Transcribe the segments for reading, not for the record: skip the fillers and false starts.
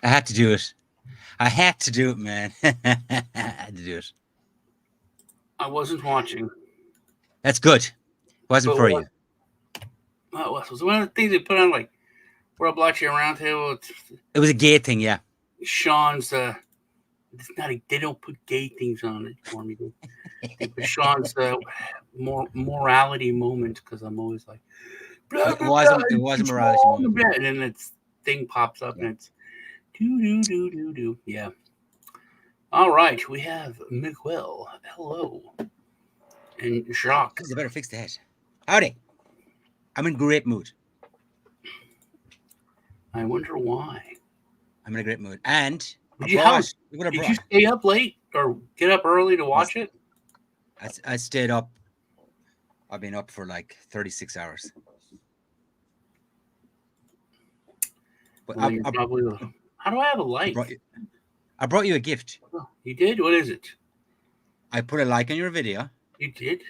I had to do it. I had to do it, man. I had to do it. I wasn't watching, That's good. Wasn't but for you. what was one of the things they put on like World Blockchain Roundtable? It's It was a gay thing, yeah. Sean's. It's not. They don't put gay things on it for me. They put Sean's morality moment because I'm always like blah It blah blah. wasn't. It was a It's morality wrong, moment. and then its thing pops up Yeah. and it's do do do do do. Yeah. All right, we have Miguel. Hello, and Jacques. Jeez, I better fix that. Howdy. I'm in great mood. I wonder why. I'm in a great mood. And I Did you how brought. Look what I did you brought. stay up late or get up early to Yes. watch it? I stayed up. I've been up for like 36 hours. But Well, you're probably. How do I have a I light? brought you. I brought you a gift. Oh, you did? What is it? I put a like on your video, You did?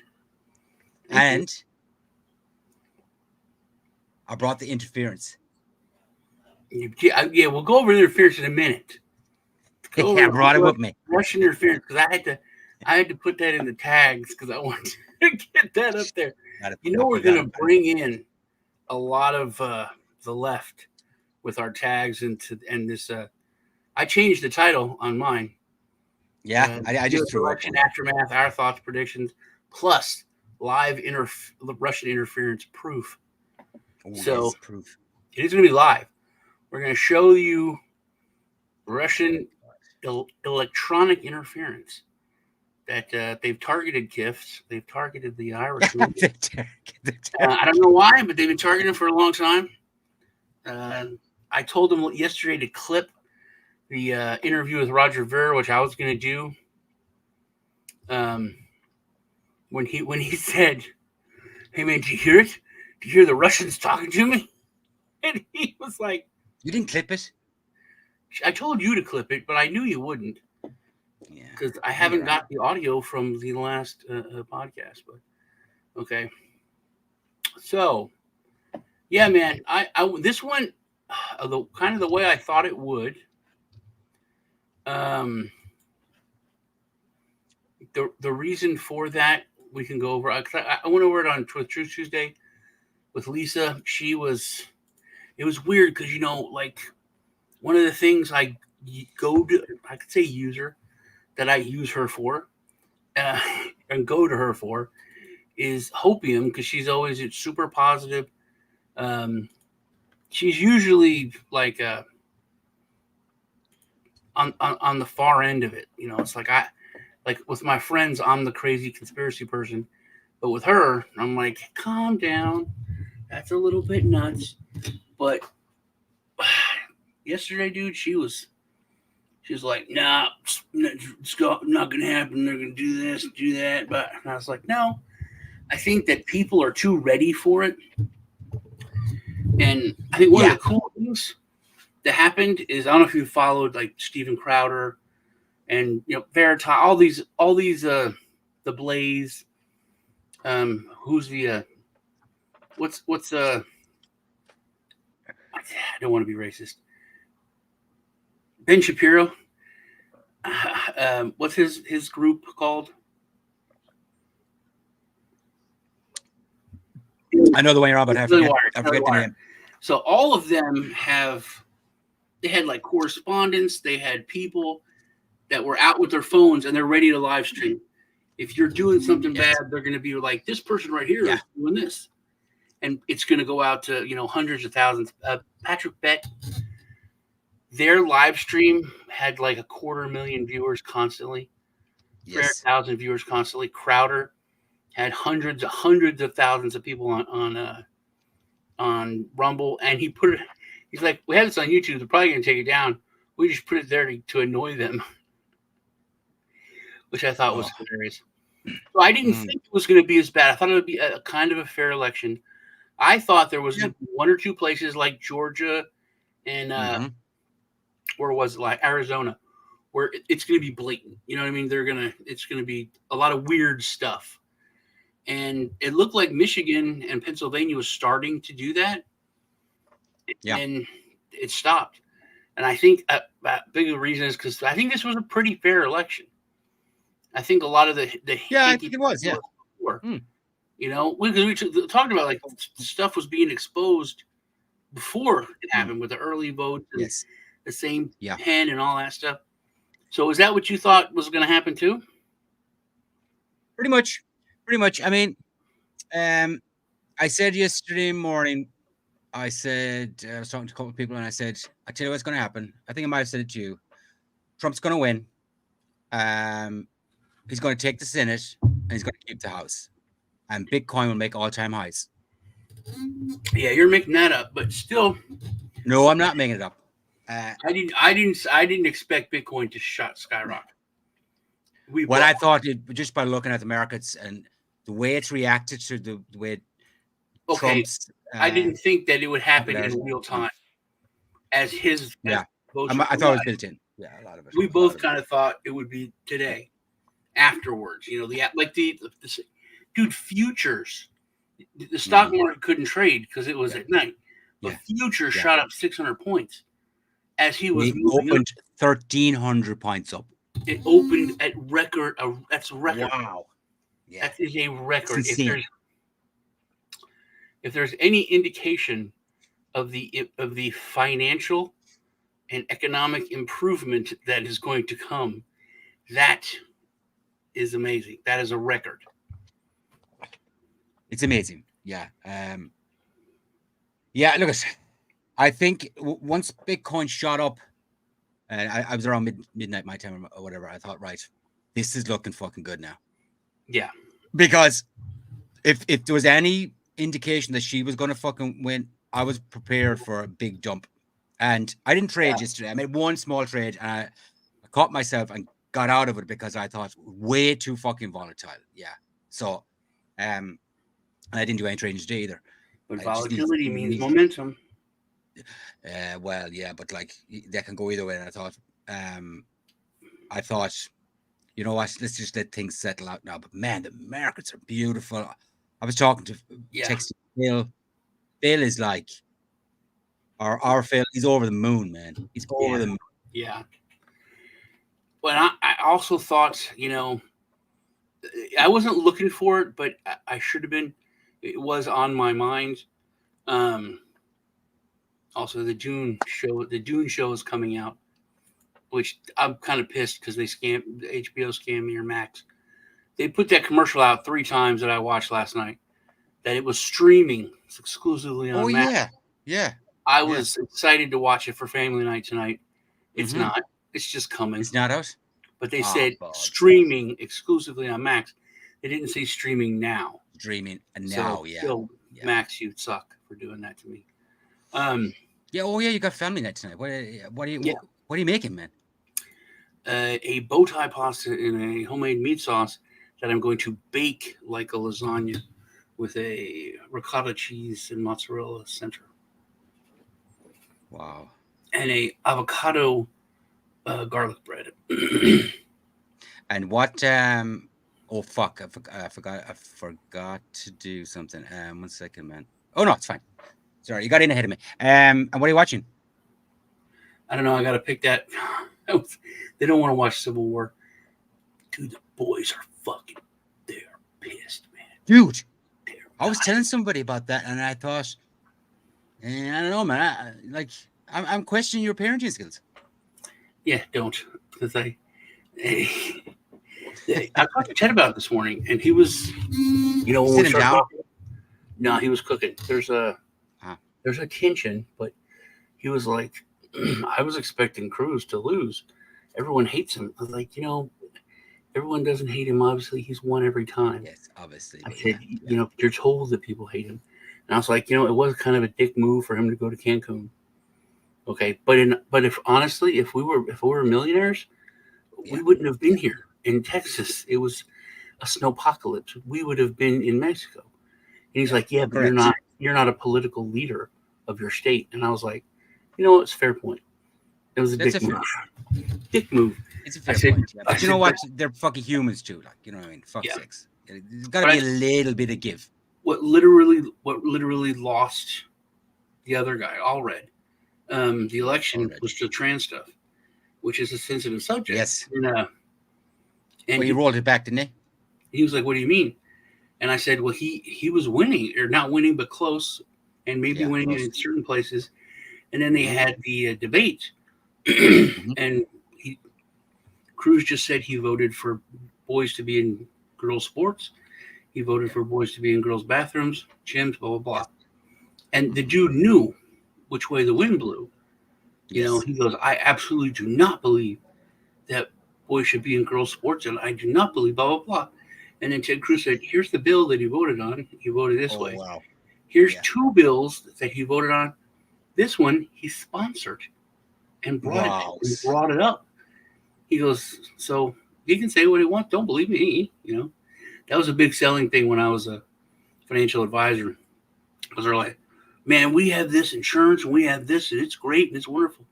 Thank you. and I brought the interference. Yeah, we'll go over interference in a minute. Go over I brought it with me. Russian interference because I had to put that in the tags because I wanted to get that up there. You know, I'll we're put that going to up. bring in a lot of the left with our tags and this. I changed the title on mine. Yeah, I just US threw up election on it. aftermath, our thoughts, predictions, plus live Russian interference proof. Oh So yes, proof. it is going to be live. We're going to show you Russian electronic interference that they've targeted gifts. They've targeted the Irish movement. I don't know why, but they've been targeting for a long time. Uh, I told them yesterday to clip the interview with Roger Ver, which I was going to do. Um, when he said, "Hey man, did you hear it? Did you hear the Russians talking to me?" And he was like, You didn't clip it? "I told you to clip it, but I knew you wouldn't Yeah. because I You're haven't right. got the audio from the last podcast." But okay, so yeah, man, I this one, the kind of the way I thought it would. Um, the reason for that we can go over. I went over it on Truth Tuesday with Lisa. It was weird because like one of the things go to, I could say user that I use her for, uh, and go to her for is hopium because she's always super positive. Um, she's usually like on the far end of it. It's like like with my friends, I'm the crazy conspiracy person, but with her, I'm like, calm down. That's a little bit nuts. But yesterday, dude, she was like, nah, it's not gonna happen. They're gonna do this, do that. But I was like, no, I think that people are too ready for it. And I think one of Yeah. the cool things that happened is I don't know if you followed like Steven Crowder and Veritas, all these the Blaze. Who's the what's I don't want to be racist. Ben Shapiro. What's his group called? I know the one you're on, but It's really wired. I Really forget the wired. name. So all of them they had like correspondence. They had people that were out with their phones and they're ready to live stream. If you're doing something Yes. bad, they're going to be like, this person right here Yeah. is doing this, and it's going to go out to hundreds of thousands. Patrick Bet, their live stream had like 250,000 viewers constantly, Yes. 300,000 viewers constantly. Crowder had hundreds of thousands of people on Rumble, and he's like, we had this on YouTube. They're probably going to take it down. We just put it there to annoy them, which I thought was Oh. hilarious. So I didn't think it was going to be as bad. I thought it would be a kind of a fair election. I thought there was Yeah. one or two places like Georgia and where was it, like Arizona, where it's going to be blatant. You know what I mean? It's going to be a lot of weird stuff. And it looked like Michigan and Pennsylvania was starting to do that, Yeah. and it stopped. And I think a big reason is because I think this was a pretty fair election. I think a lot of the I think it was. Yeah. Before, we talked about like stuff was being exposed before it happened with the early votes and Yes. the same pen and all that stuff. So is that what you thought was going to happen too? Pretty much. I mean, I said yesterday morning, I said, I was talking to a couple of people and I said, I tell you what's going to happen. I think I might have said it to you. Trump's going to win. He's going to take the Senate and he's going to keep the House. And Bitcoin will make all-time highs. Yeah, you're making that up, but still. No, I'm not making it up. I didn't expect Bitcoin to skyrocket. I thought just by looking at the markets and the way it's reacted to the way Trump's. I didn't think that it would happen in real time. As his votes I thought it was built in. Yeah, a lot of it. We both kind of thought it would be today, afterwards. Dude, futures. The stock market couldn't trade because it was at night. But futures shot up 600 points as he was opened 1,300 points up. It opened at record. That's a record. Wow. Yeah. That is a record. If there's any indication of the financial and economic improvement that is going to come, that is amazing. That is a record. It's amazing. Yeah. Look, I think once Bitcoin shot up, and I was around midnight my time or whatever, I thought, right, this is looking fucking good now. Yeah. Because if there was any indication that she was going to fucking win, I was prepared for a big jump. And I didn't trade yesterday. I made one small trade and I caught myself and got out of it because I thought way too fucking volatile. Yeah. So, I didn't do any trading today either. But volatility means momentum. Well, yeah, but like that can go either way. And I thought, you know what? Let's just let things settle out now. But man, the markets are beautiful. I was talking to texting Phil. Phil is like our Phil. He's over the moon, man. He's over the moon. Yeah. But I also thought, I wasn't looking for it, but I should have been. It was on my mind. Also, the Dune show is coming out, which I'm kind of pissed because HBO scammed me or Max. They put that commercial out 3 times that I watched last night. That it was streaming exclusively on Max. Yeah. I was excited to watch it for family night tonight. It's not. It's just coming. It's not out. But they said streaming exclusively on Max. They didn't say streaming now. Streaming now, so, Max, you suck for doing that to me. You got family night tonight. What are you making, man? A bow tie pasta in a homemade meat sauce that I'm going to bake like a lasagna with a ricotta cheese and mozzarella center. Wow. And a avocado garlic bread. And what? Oh fuck! I forgot to do something. 1 second, man. Oh no, it's fine. Sorry, you got in ahead of me. And what are you watching? I don't know. I got to pick that. They don't want to watch Civil War. Dude, the boys are fucking. They're pissed, man. Dude, I was telling somebody about that, and I thought, I don't know, man. I'm questioning your parenting skills. Yeah, don't, because I talked to Ted about it this morning, and he was, when we started talking. No, he was cooking. There's a tension, but he was like, I was expecting Cruz to lose. Everyone hates him. I was like, everyone doesn't hate him. Obviously, he's won every time. Yes, obviously. I said, you're told that people hate him. And I was like, it was kind of a dick move for him to go to Cancun. Okay, but if honestly, if we were millionaires, we wouldn't have been here in Texas. It was a snowpocalypse. We would have been in Mexico. And he's like, but you're not a political leader of your state. And I was like, it's a fair point. It was a dick move. Dick move. It's a fair point. Yeah. But you know what? They're fucking humans too. Like, you know what I mean? Fuck sakes. There's got to be a little bit of give. What literally lost the other guy, Allred, the election was the trans stuff, which is a sensitive subject. Yes. And well, he rolled it back, didn't he? He was like, "What do you mean?" And I said, "Well, he was winning, or not winning, but close, and maybe winning in certain places." And then they had the debate, and Cruz just said he voted for boys to be in girls' sports. He voted for boys to be in girls' bathrooms, gyms, blah blah blah. And the dude knew which way the wind blew. You know, he goes, "I absolutely do not believe that boys should be in girls' sports, and I do not believe blah blah blah." And then Ted Cruz said, "Here's the bill that he voted on. He voted this way. Wow. Here's 2 bills that he voted on. This one he sponsored and brought it up." He goes, "So he can say what he wants. Don't believe me." You know, that was a big selling thing when I was a financial advisor. Because they're like, "Man, we have this insurance and we have this, and it's great and it's wonderful."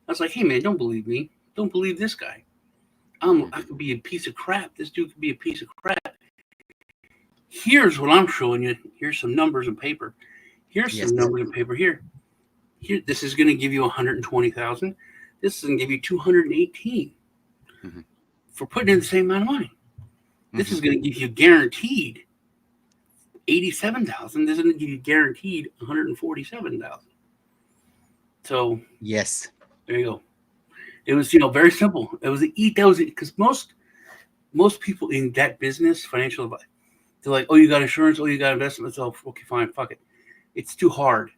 I was like, "Hey, man, don't believe me. Don't believe this guy. I could be a piece of crap. This dude could be a piece of crap. Here's what I'm showing you. Here's some numbers and paper. Here's some numbers and paper here. This is going to give you 120,000. This is going to give you 218 for putting in the same amount of money. This is going to give you guaranteed 87,000. This is going to give you guaranteed 147,000. So yes, there you go. It was, very simple. It was because most people in that business, financial advice, they're like, "Oh, you got insurance. Oh, you got investments. Oh, okay, fine, fuck it. It's too hard."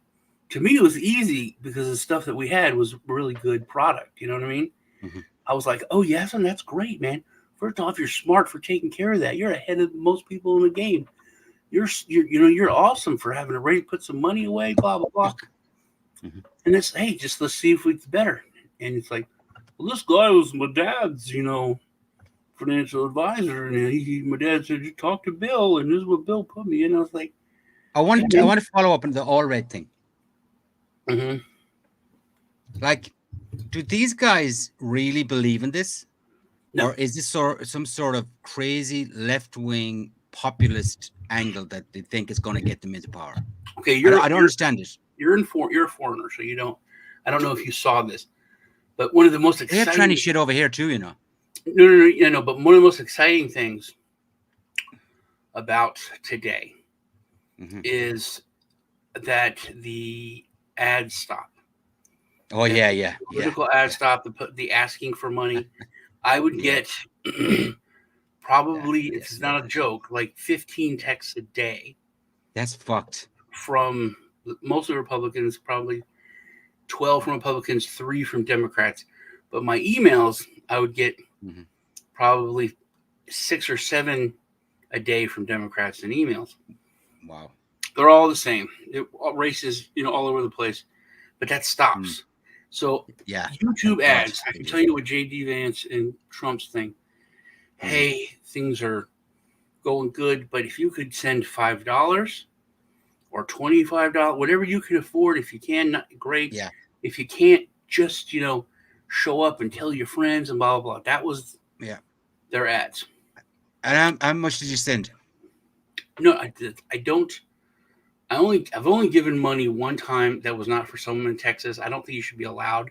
To me, it was easy because the stuff that we had was really good product. You know what I mean? I was like, "Oh, yes, and that's great, man. First off, you're smart for taking care of that. You're ahead of most people in the game. You're awesome for having already put some money away, blah, blah, blah." And it's, "Hey, let's see if it's better." And it's like, "Well, this guy was my dad's, financial advisor. And my dad said, you talk to Bill, and this is what Bill put me in." I was like, I want to follow up on the all red thing. Like, do these guys really believe in this? No. Or is this some sort of crazy left-wing populist angle that they think is going to get them into power? Okay, I don't understand it. You're a foreigner, so you don't. I don't know if you saw this, but one of the most exciting. They have tranny shit over here too, No, but one of the most exciting things about today is that the ads stop. Oh yeah. Political ads stop. The asking for money. I would get probably, it's not a joke, like 15 texts a day. That's fucked. From mostly Republicans, probably 12 from Republicans, 3 from Democrats. But my emails, I would get probably 6 or 7 a day from Democrats in emails. Wow. They're all the same. Races, all over the place. But that stops. So YouTube ads, I can tell you what J.D. Vance and Trump's thing. Hey, things are going good, but if you could send $5 or $25, whatever you can afford, if you can, great. Yeah. If you can't, just, show up and tell your friends and blah, blah, blah. That was their ads. And how much did you send? No, I don't. I've only given money one time that was not for someone in Texas. I don't think you should be allowed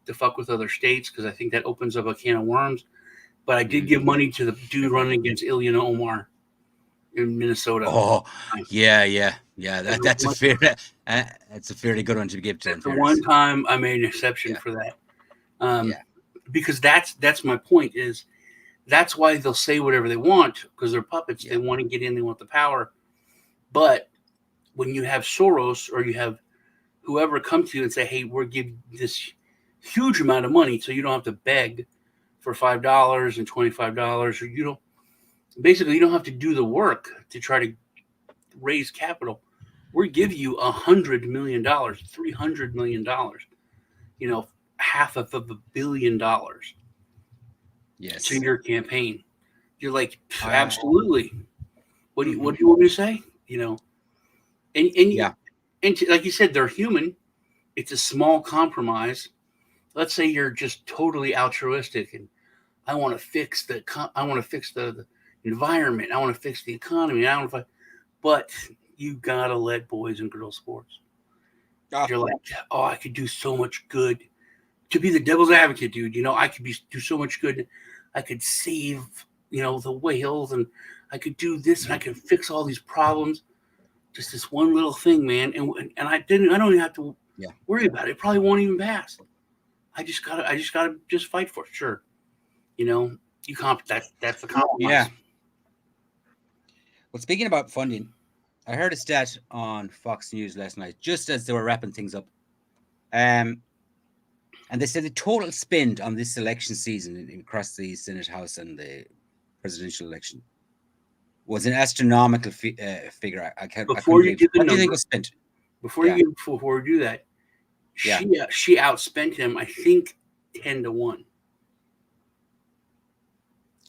to fuck with other states because I think that opens up a can of worms. But I did give money to the dude running against Ilhan Omar in Minnesota. Oh, yeah. That's a fairly good one to give to them. The one time I made an exception for that. Because that's my point is that's why they'll say whatever they want because they're puppets. They want to get in. They want the power. But when you have Soros or you have whoever come to you and say, "Hey, we're giving this huge amount of money so you don't have to beg for $5 and $25 or you don't have to do the work to try to raise capital. We're giving you $100 million, $300 million, half of $1 billion to your campaign." You're like, absolutely. What do you want me to say? And like you said, they're human. It's a small compromise. Let's say you're just totally altruistic and I want to fix the environment. I want to fix the economy. But you gotta let boys and girls sports. You're like, oh, I could do so much good. To be the devil's advocate, dude, I could do so much good. I could save, the whales, and I could do this, and I could fix all these problems. Just this one little thing, man, and I don't even have to worry about it. It probably won't even pass. I just gotta fight for it. Sure, that's the compromise. Yeah. Well, speaking about funding, I heard a stat on Fox News last night, just as they were wrapping things up. And they said the total spend on this election season across the Senate, House, and the presidential election was an astronomical figure. I can't. Before you give the what number, do you think was spent? Before we do that, she outspent him. I think 10-1.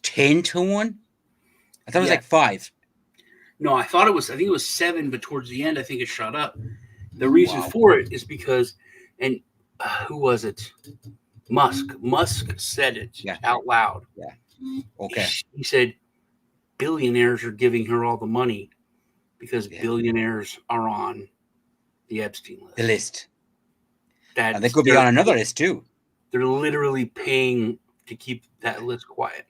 10-1. I thought it was like 5. No, I think it was 7, but towards the end, I think it shot up. The reason for it is because, and who was it? Musk. Musk said it out loud. Yeah. Okay. He said billionaires are giving her all the money because billionaires are on the Epstein list. The list. And they could be on another list too. They're literally paying to keep that list quiet.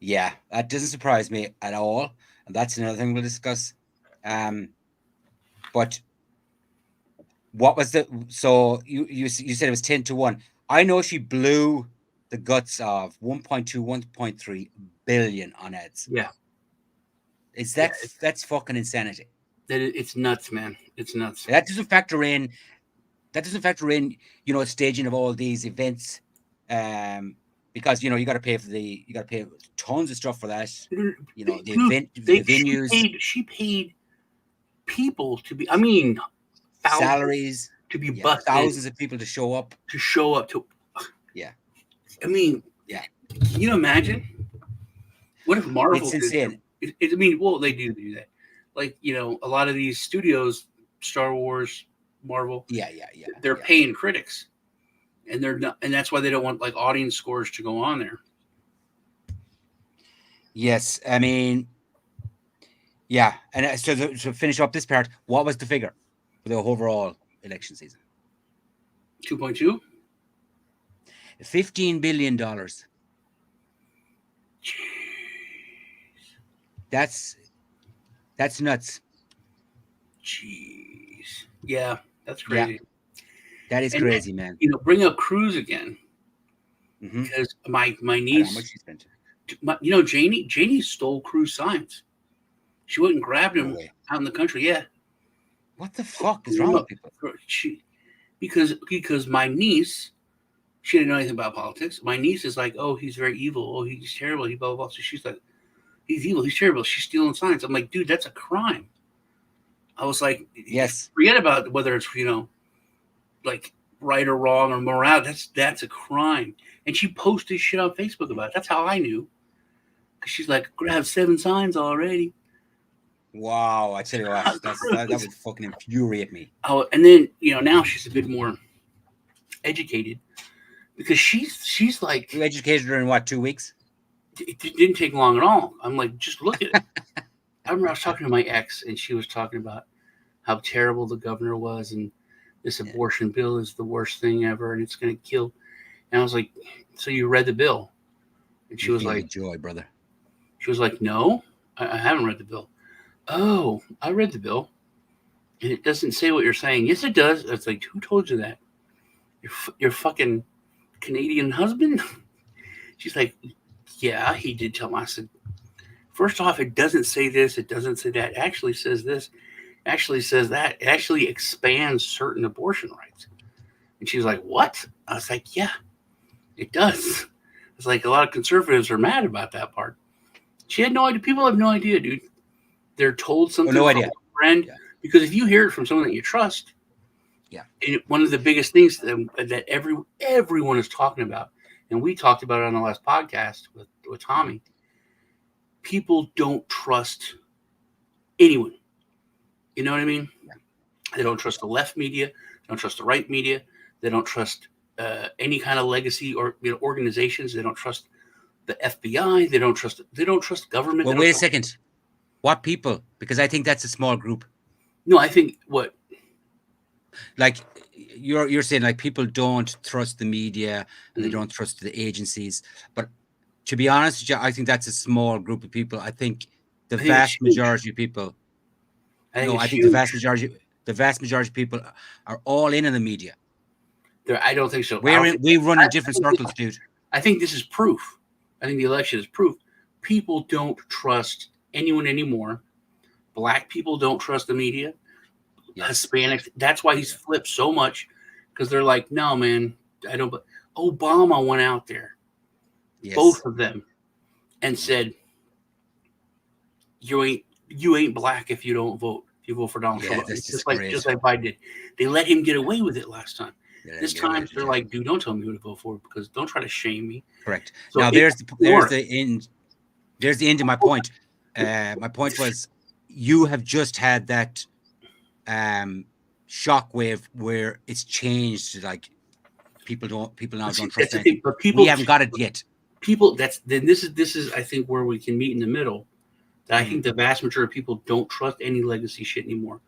Yeah, that doesn't surprise me at all. And that's another thing we'll discuss. But what was so you said it was 10-1. I know she blew the guts of 1.2, 1.3 billion on ads. Yeah. That's fucking insanity. It's nuts, man. It's nuts. That doesn't factor in, staging of all these events. Because you got to pay tons of stuff for that. The venues. She paid people to be. Salaries to be busted. Thousands of people to show up. Yeah. Can you imagine? What if Marvel? It's insane. They do that. Like a lot of these studios, Star Wars, Marvel. Yeah. They're paying critics. And they're not, and that's why they don't want audience scores to go on there. Yes, And so to finish up this part, what was the figure for the overall election season? 2.2. $15 billion. Jeez. That's nuts. Jeez. Yeah, that's crazy. Yeah. That is crazy, man. Bring up Cruz again. Mm-hmm. Because my niece, how much she spent? Janie stole Cruz signs. She went and grabbed him out in the country. Yeah. What the fuck is wrong with people? Because my niece, she didn't know anything about politics. My niece is like, oh, he's very evil. Oh, he's terrible. He blah, blah, blah. So she's like, he's evil. He's terrible. She's stealing signs. I'm like, dude, that's a crime. I was like, yes. Forget about whether it's, like right or wrong or moral. That's a crime. And she posted shit on Facebook about it. That's how I knew. Because she's like, grab 7 signs already. Wow, I tell you what, that would fucking infuriate me. Oh, and then now she's a bit more educated because she's like, you educated her in what, 2 weeks? It didn't take long at all. I'm like, just look at it. I remember I was talking to my ex, and she was talking about how terrible the governor was, and this abortion bill is the worst thing ever, and it's going to kill. And I was like, so you read the bill? And she was like, joy, brother. She was like, no, I haven't read the bill. Oh, I read the bill. And it doesn't say what you're saying. Yes, it does. It's like, who told you that? Your fucking Canadian husband? She's like, yeah, he did tell me. I said, first off, it doesn't say this. It doesn't say that. It actually says this. It actually says that. It actually expands certain abortion rights. And she's like, what? I was like, yeah, it does. It's like a lot of conservatives are mad about that part. She had no idea. People have no idea, dude. They're told something no from idea. a friend. Yeah. Because if you hear it from someone that you trust, and one of the biggest things that everyone is talking about, and we talked about it on the last podcast with Tommy, people don't trust anyone. You know what I mean? Yeah. They don't trust the left media. They don't trust the right media. They don't trust any kind of legacy or organizations. They don't trust the FBI. They don't trust government. Well, wait a second. What people? Because I think that's a small group. No, I think what like you're saying, like people don't trust the media and they Mm. don't trust the agencies. But to be honest with you, I think that's a small group of people. I think the I think it's vast huge. majority of people, I think no, it's I think huge. the vast majority of people are all in the media. I don't think so. I don't think. We run I, in I different think this, circles, dude. I think this is proof. I think the election is proof. People don't trust anyone anymore. Black people don't trust the media. Yes. Hispanics. That's why he's Yeah. flipped so much, because they're like, no, man, I don't. Obama went out there, both Yes. of them, and Mhm. said, you ain't black if you don't vote. If you vote for Donald Yeah, Trump, that's just disgraceful. like Biden did. They let him get away with it last time. They let him This get away time with it. they're Yeah. like, dude, don't tell me who to vote for, because don't try to shame me. Correct. So Now it there's worked. the end. There's the end of my point. My point was you have just had that um shockwave where it's changed to like people now But don't see, trust that's the thing. anything. But We haven't got it yet. people. That's then. This is I think where we can meet in the middle. That I think Mm, the vast majority of people don't trust any legacy shit anymore.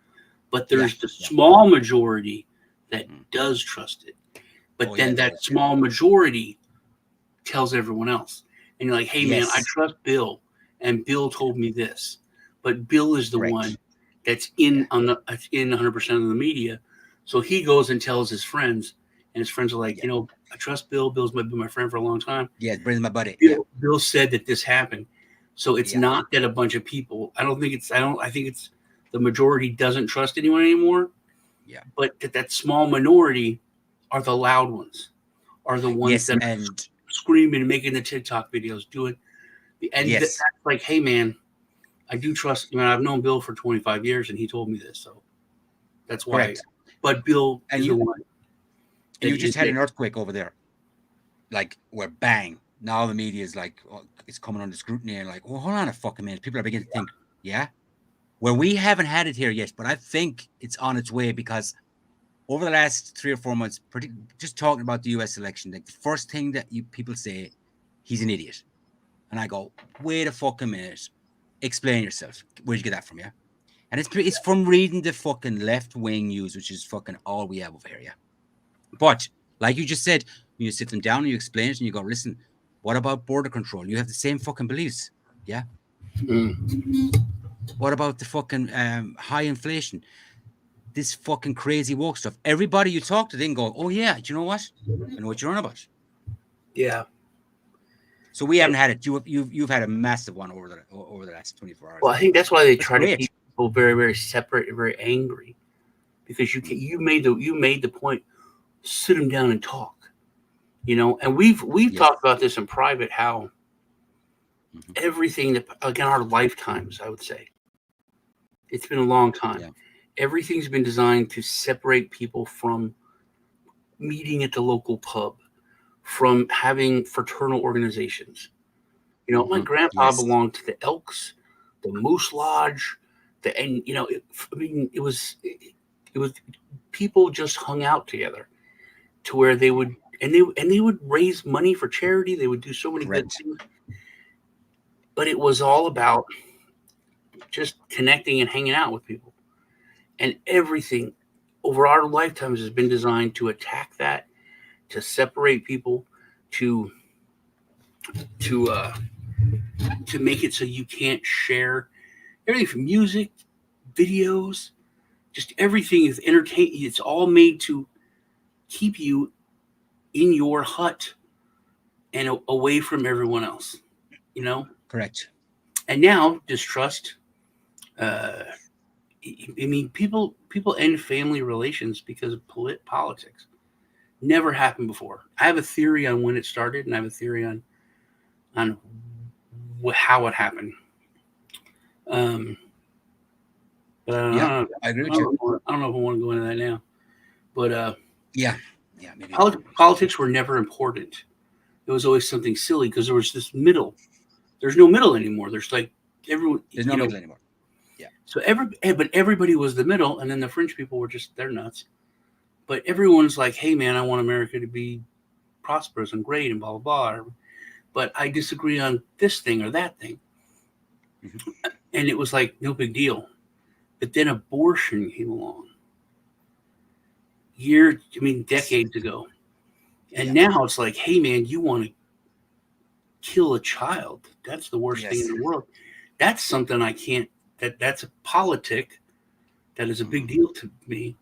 But yeah, there's the yeah. small majority that Mm. does trust it. But Oh yeah, then there that is. Yeah, small majority tells everyone else. And you're like, hey man, I yes, trust Bill, and Bill told me this. But Bill is the one correct. that's Yeah, in 100% of the media. So he goes and tells his friends, and his friends are like, yeah, I trust Bill. Bill's been my friend for a long time. yeah. Brings my buddy. Yeah, Bill said that this happened. So it's yeah, not that a bunch of people. I think it's the majority doesn't trust anyone anymore. yeah. But that small minority are the loud ones, are the ones Yes, that are and screaming, making the TikTok videos, doing that's yes, like, hey man, I do trust. I've known Bill for 25 years, and he told me this, so that's why. correct. But Bill And is the you one and that you is just had it. an earthquake over there, like where bang. Now the media is like, oh, it's coming under scrutiny, and like, well, hold on a fucking minute. People are beginning to think, yeah, where we haven't had it here yet, but I think it's on its way because over the last 3 or 4 months, just talking about the U.S. election, like the first thing that you people say, he's an idiot, and I go, wait a fucking minute, explain yourself. Where'd you get that from? Yeah, and it's from reading the fucking left wing news, which is fucking all we have over here. Yeah, but like you just said, when you sit them down and you explain it, and you go, listen, what about border control? You have the same fucking beliefs. Yeah. Mm. What about the fucking high inflation? This fucking crazy woke stuff. Everybody you talk to then go, oh yeah, do you know what? I know what you're on about. Yeah. So we And, haven't had it. You've had a massive one over the last 24 hours. well, I Yeah, think that's why they that's try to great. keep people very, very separate and very angry, because Mm, you made the point. Sit them down and talk. And we've yes. talked about this in private, how Hmm. everything that, again, our lifetimes, I would say, it's been a long time. Yeah. Everything's been designed to separate people from meeting at the local pub, from having fraternal organizations. My Hmm. grandpa Yes. belonged to the Elks, the Moose Lodge, and it was people just hung out together, to where they would, and they would raise money for charity. They would do so many good Correct. things, but it was all about just connecting and hanging out with people. And everything over our lifetimes has been designed to attack that, to separate people, to to uh, to make it so you can't share everything, from music, videos, just everything is entertain. It's all made to keep you in your hut and away from everyone else. You know, Correct. and now distrust. Uh, I mean, people end family relations because of politics. Never happened before. I have a theory on when it started, and I have a theory on how it happened. Um, but Yeah, I agree with you. I don't know if I want to go into that now. But Yeah. Yeah. Maybe. Maybe we should. politics were never important. It was always something silly, because there was this middle. There's no middle anymore. There's like everyone, There's no middle anymore. Yeah. So but everybody was the middle, and then the fringe people were just, they're nuts. But everyone's like, hey man, I want America to be prosperous and great and blah blah blah. But I disagree on this thing or that thing, Hmm. and it was like no big deal. But then abortion came along, decades ago. And now it's like, hey man, you want to kill a child? That's the worst thing in Yes. the world. That's something I can't. That's a politic that is a big deal to me.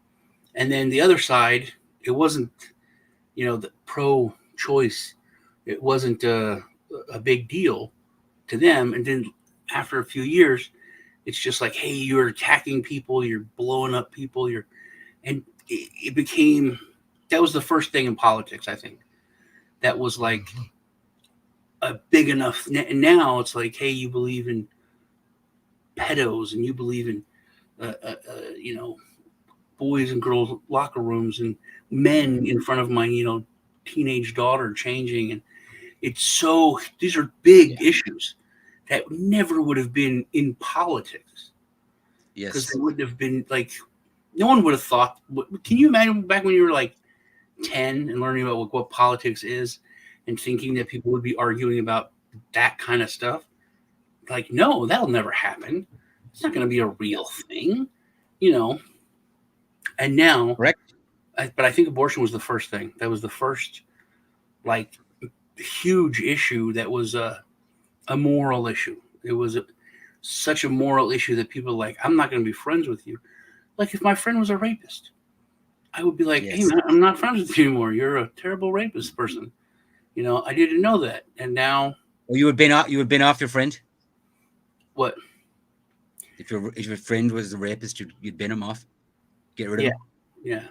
And then the other side, it wasn't, the pro-choice. It wasn't a big deal to them. And then after a few years, it's just like, hey, you're attacking people, you're blowing up people, and it became, that was the first thing in politics, I think, that was like a big enough. And now it's like, hey, you believe in pedos and you believe in, uh, uh, uh, you know, boys and girls locker rooms and men in front of my, teenage daughter changing. And these are big issues that never would have been in politics, because Yes. they wouldn't have been like, no one would have thought. Can you imagine back when you were like 10 and learning about what politics is and thinking that people would be arguing about that kind of stuff? Like, no, that'll never happen. It's not going to be a real thing, you know. And now, Correct. but I think abortion was the first thing. That was the first, like, huge issue that was a moral issue. It was such a moral issue that people are like, I'm not going to be friends with you. Like, if my friend was a rapist, I would be like, hey, Yes. man, I'm not friends with you anymore. You're a terrible rapist person. I didn't know that. And now, Well, you had been off your friend. what? If your friend was a rapist, you'd bin him off. Get rid of Yeah, him. yeah,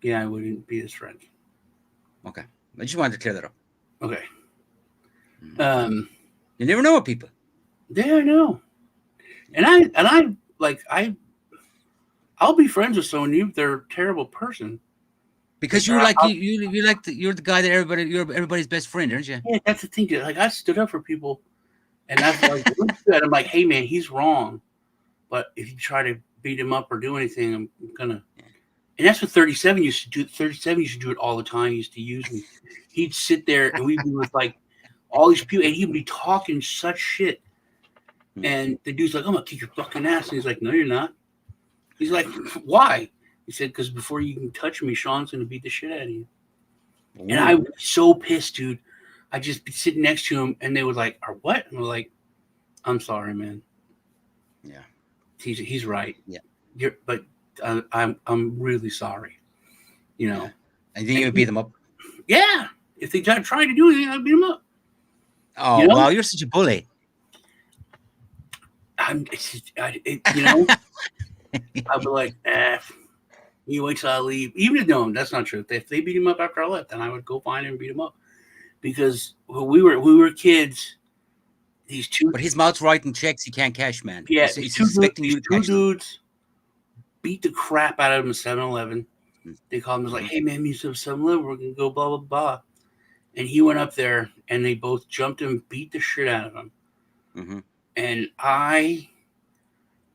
yeah, I wouldn't be his friend. Okay. I just wanted to clear that up. Okay. Mhm. Um, You never know what people. yeah, I know. And I like, I'll be friends with someone, if they're a terrible person. Like, Because you're the guy that you're everybody's best friend, aren't you? yeah, that's the thing, dude. Like, I stood up for people, and I've like looked at him like, hey man, he's wrong. But if you try to beat him up or do anything, I'm gonna. And that's what 37 used to do. 37 used to do it all the time. He used to use me. He'd sit there and we'd be with like all these people, and he'd be talking such shit. Hmm. And the dude's like, I'm gonna kick your fucking ass. And he's like, no, you're not. He's like, why? He said, because before you can touch me, Sean's gonna beat the shit out of you. And I Ooh. was so pissed, dude. I'd just be sitting next to him, and they would like, "Or what?" And we're like, "I'm sorry, man. Yeah. He's right. Yeah. But I'm really sorry. You Yeah. know." I think And you beat them up. yeah, if they try to do anything, I'd beat them up. You Oh know, wow, you're such a bully. I'd be like, you wait till I leave. Even if no, that's not true. If they beat him up after I left, then I would go find him and beat him up. Because when we were kids, these two, But his mouth's writing checks he can't cash, man. yeah, He's expecting these you to two cash them. dudes beat the crap out of him at 7-Eleven. They called him, was like, Mhm. hey man, meet us at 7-Eleven, we're gonna go blah blah blah. And he went up there and they both jumped him, beat the shit out of him. Mhm. And I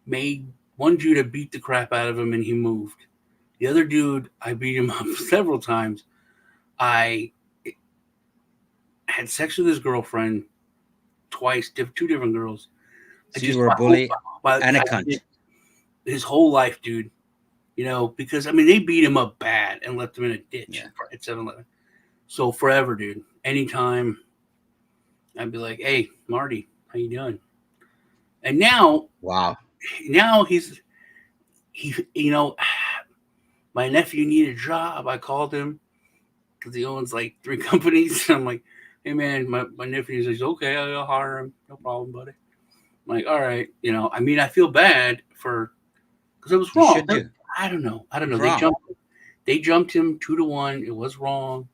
made one dude, I beat the crap out of him and he moved. The other dude, I beat him up several times. I had sex with his girlfriend twice, two different girls. I So you just were a bully and a I cunt. did his whole life, dude. Because they beat him up bad and left him in a ditch Yeah. at 7-Eleven. So forever, dude. Anytime I'd be like, "Hey, Marty, how you doing?" And Wow. now he, my nephew needed a job. I called him because he owns like 3 companies. I'm like, "Hey, man, my nephew says okay, I'll hire him, no problem, buddy." I'm like, all right, I feel bad because it was You wrong. should do. I don't know. It was They wrong. jumped him 2-1. It was wrong,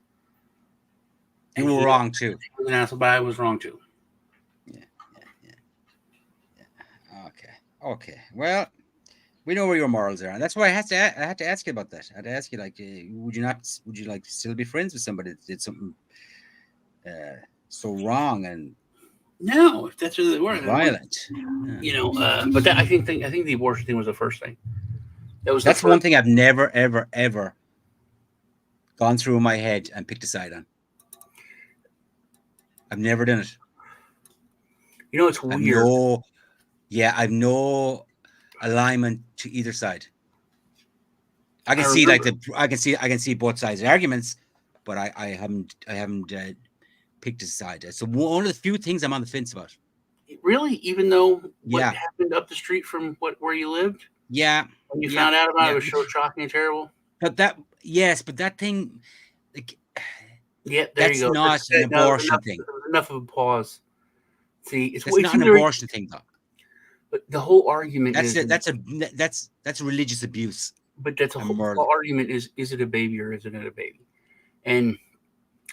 You and were he wrong too. was an asshole, but I was wrong too. Yeah. Yeah. Yeah. Okay. Okay. Well, we know where your morals are, and that's why I had to ask you about that. I had to ask you, like, would you like still be friends with somebody that did something so wrong and No, if that's what they were, then violent? Yeah. But I think the abortion thing was the first thing. That was the That's one first. thing I've never, ever, ever gone through my head and picked a side on. I've never done it. It's I've weird. no, yeah, I've no alignment to either side. I I can see remember I can see both sides of the arguments, but I haven't picked a side. So one of the few things I'm on the fence about. really, even though what Yeah, happened up the street from where you lived, yeah, when you yeah, found out about it yeah. was so shocking and terrible. But that yes, but that thing, like, Yeah, there you that's go. not an That was abortion enough. thing. That was enough of a pause. See, That's it's not an either, abortion thing, though. but the whole argument That's is, a, that's religious abuse but that's a and whole murder. argument is it a baby or isn't it a baby? And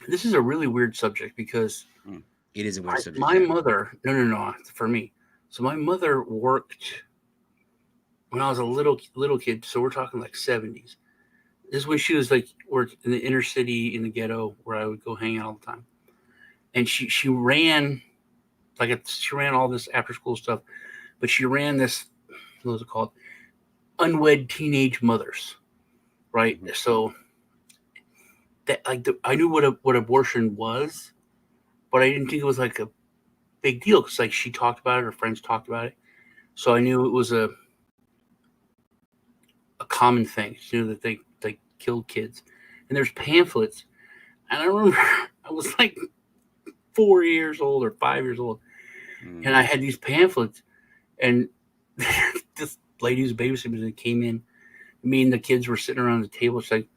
this is a really weird subject because Mm. It is a weird subject, my yeah. mother, no, for me. So my mother worked when I was a little kid. So we're talking like 70s. This is when she was like worked in the inner city in the ghetto where I would go hang out all the time. And she ran she ran all this after school stuff, but she ran this, what was it called, unwed teenage mothers, right? Hmm. So that I knew what abortion was, but I didn't think it was like a big deal because like she talked about it, her friends talked about it, so I knew it was a common thing. You know that they killed kids, and there's pamphlets, and I remember I was like 4 years old or 5 years old, and Mm. I had these pamphlets, and this lady who's babysitting came in. Me and the kids were sitting around the table. She's like,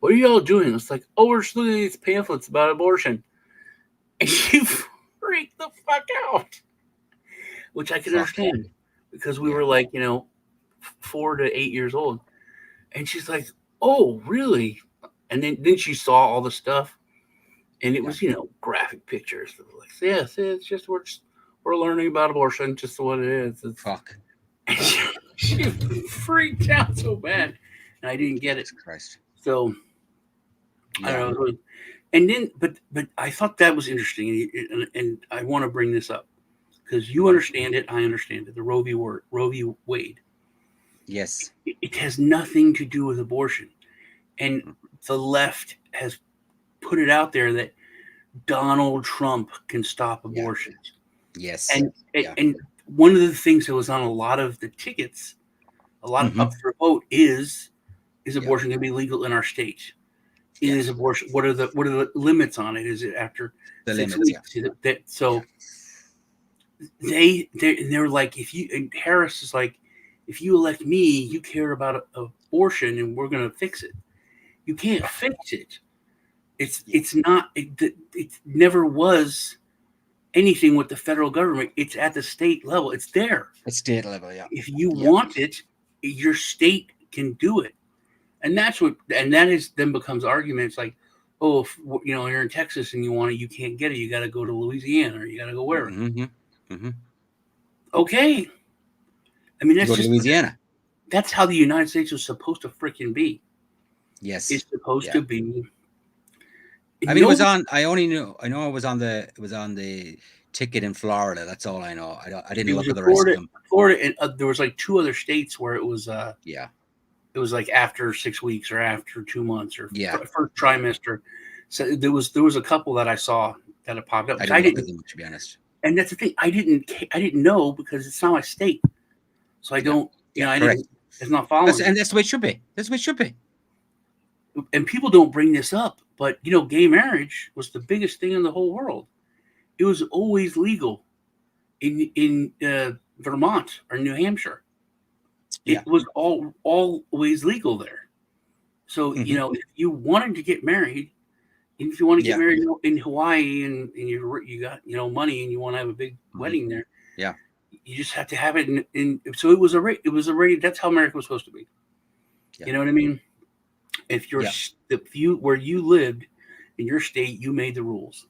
"What are y'all doing?" It's like, "Oh, we're just looking at these pamphlets about abortion," and she freaked the fuck out, which I can Fuck. understand because we Yeah. were like, 4 to 8 years old. And she's like, "Oh, really?" And then she saw all the stuff, and it Yeah. was graphic pictures. It was like, "Yes, it's just we're learning about abortion, just what it is." Fuck. And she freaked out so bad, and I didn't get it. Jesus Christ. So I Yeah. don't know. And then, but I thought that was interesting, and I want to bring this up because you Hmm. understand it, I understand it. The Roe v. Wade. Yes. It has nothing to do with abortion, and the left has put it out there that Donald Trump can stop Yeah. abortions. Yes. And Yeah. and one of the things that was on a lot of the tickets, a lot of Hmm. up for vote is Yeah. abortion going to be legal in our state? Yeah. Is abortion, what are the limits on it? Is it after The six limits. Yeah. weeks? So they were like, if you, and Harris is like, if you elect me, you care about abortion and we're going to fix it. You can't fix it. It's not it never was anything with the federal government. It's at the state level. It's there. At state level. Yeah. If you Yeah. want it, your state can do it. And that is then becomes arguments like, oh, if you're in Texas and you want it, you can't get it. You got to go to Louisiana or you got to go wherever. Hmm. Hmm. Okay, I mean You go to Louisiana. that's how the United States was supposed to freaking be. Yes. It's supposed Yeah. to be. I mean, it No, was on. I only knew. I know it was on the. It was on the ticket in Florida. That's all I know. I didn't it look was at in the rest of them. Florida, and there was like two other states where Yeah. it was like after 6 weeks or after 2 months or Yeah. first Yeah. trimester. So there was a couple that I saw that had popped up, I which didn't I look at didn't. them, to be honest. And that's the thing. I didn't know because it's not my state. So I Yeah. don't. Yeah. I Correct. didn't. It's not following it. That's the way it should be. That's the way it should be. And people don't bring this up, but gay marriage was the biggest thing in the whole world. It was always legal in Vermont or New Hampshire. Yeah. It was always legal there. So Hmm. if you wanted to get married, and if you want to get Yeah. married in Hawaii and you got money and you want to have a big Hmm. wedding there, Yeah. you just have to have it in. So it was a that's how America was supposed to be. Yeah. You know what I mean? Yeah. If you where you lived in your state, you made the rules.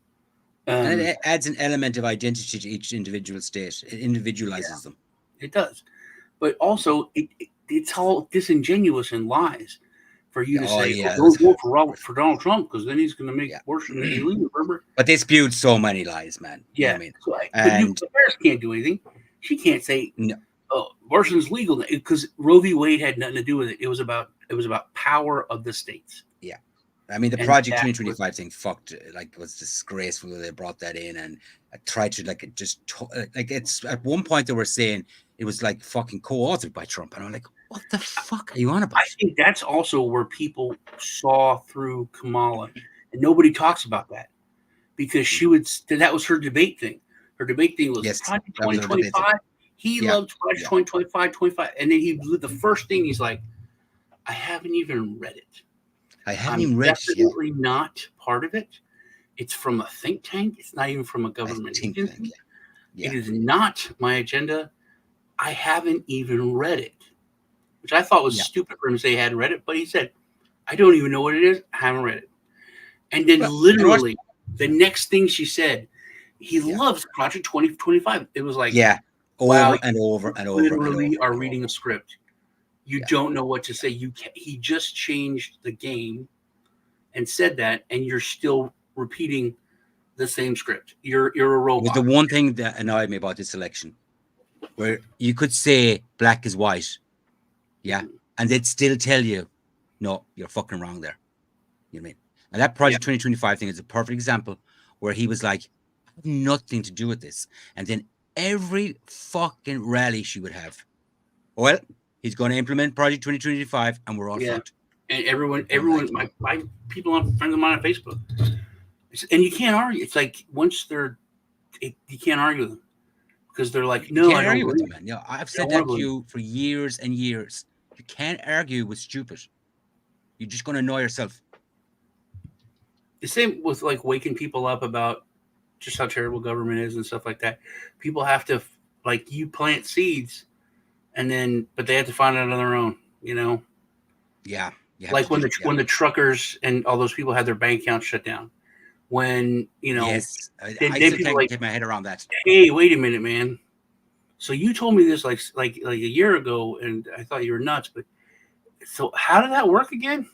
And Um, it adds an element of identity to each individual state. It individualizes them. it does, but also it's all disingenuous and lies for you Yeah. to Oh, say, "Oh, yeah. don't vote for Donald Trump because then he's going to make Yeah. abortion illegal." Remember? But they spewed so many lies, man. You know Yeah. what I mean? So, but And Harris can't do anything. She can't say, no, "Oh, abortion's legal," because Roe v. Wade had nothing to do with it. It was about power of the states, yeah. I mean, the and Project that was 2025 thing fucked, like, was disgraceful. They brought that in, and I tried to, like, it's at one point they were saying it was like fucking co-authored by Trump, and I'm like, What the fuck are you on about? I think that's also where people saw through Kamala, and nobody talks about that because that was her debate thing. Her debate thing was Yes, Project that was our debate thing. 2025. He Yeah, loved Project yeah. 2025, 25. And then the first thing he's like, I haven't even read it. I haven't I'm even read it yet. definitely not part of it. It's from a think tank. It's not even from a I government think, agency. yeah. It is not my agenda. I haven't even read it, which I thought was Yeah. stupid for him to say he hadn't read it. But he said, I don't even know what it is. I haven't read it. And then Well, literally the next thing she said, he Yeah. loves Project 2025. It was like, yeah, wow, over and over and over. literally are and reading over. a script. You Yeah. don't know what to say. He just changed the game and said that, and you're still repeating the same script. You're a It was robot. the one thing that annoyed me about this election, where you could say black is white, yeah, and they'd still tell you, no, you're fucking wrong there. You know what I mean? And that Project 2025 thing is a perfect example where he was like, I have nothing to do with this. And then every fucking rally she would have, well, he's going to implement Project 2025 and we're all fucked. And everyone, Like, my people, friends of mine on Facebook, and you can't argue. It's like once you can't argue with them because they're like, you no, I can't don't argue with believe them, it. man. I've I said don't want that to to believe you for years and years. You can't argue with stupid. You're just going to annoy yourself. the same with like waking people up about just how terrible government is and stuff like that. People have to like you plant seeds, and then but they have to find it on their own. You know, Yeah. like when the truckers and all those people had their bank accounts shut down. When Yes. then I still people can't like, get my head around that. hey, wait a minute, man. So you told me this like a year ago, and I thought you were nuts. But so how did that work again?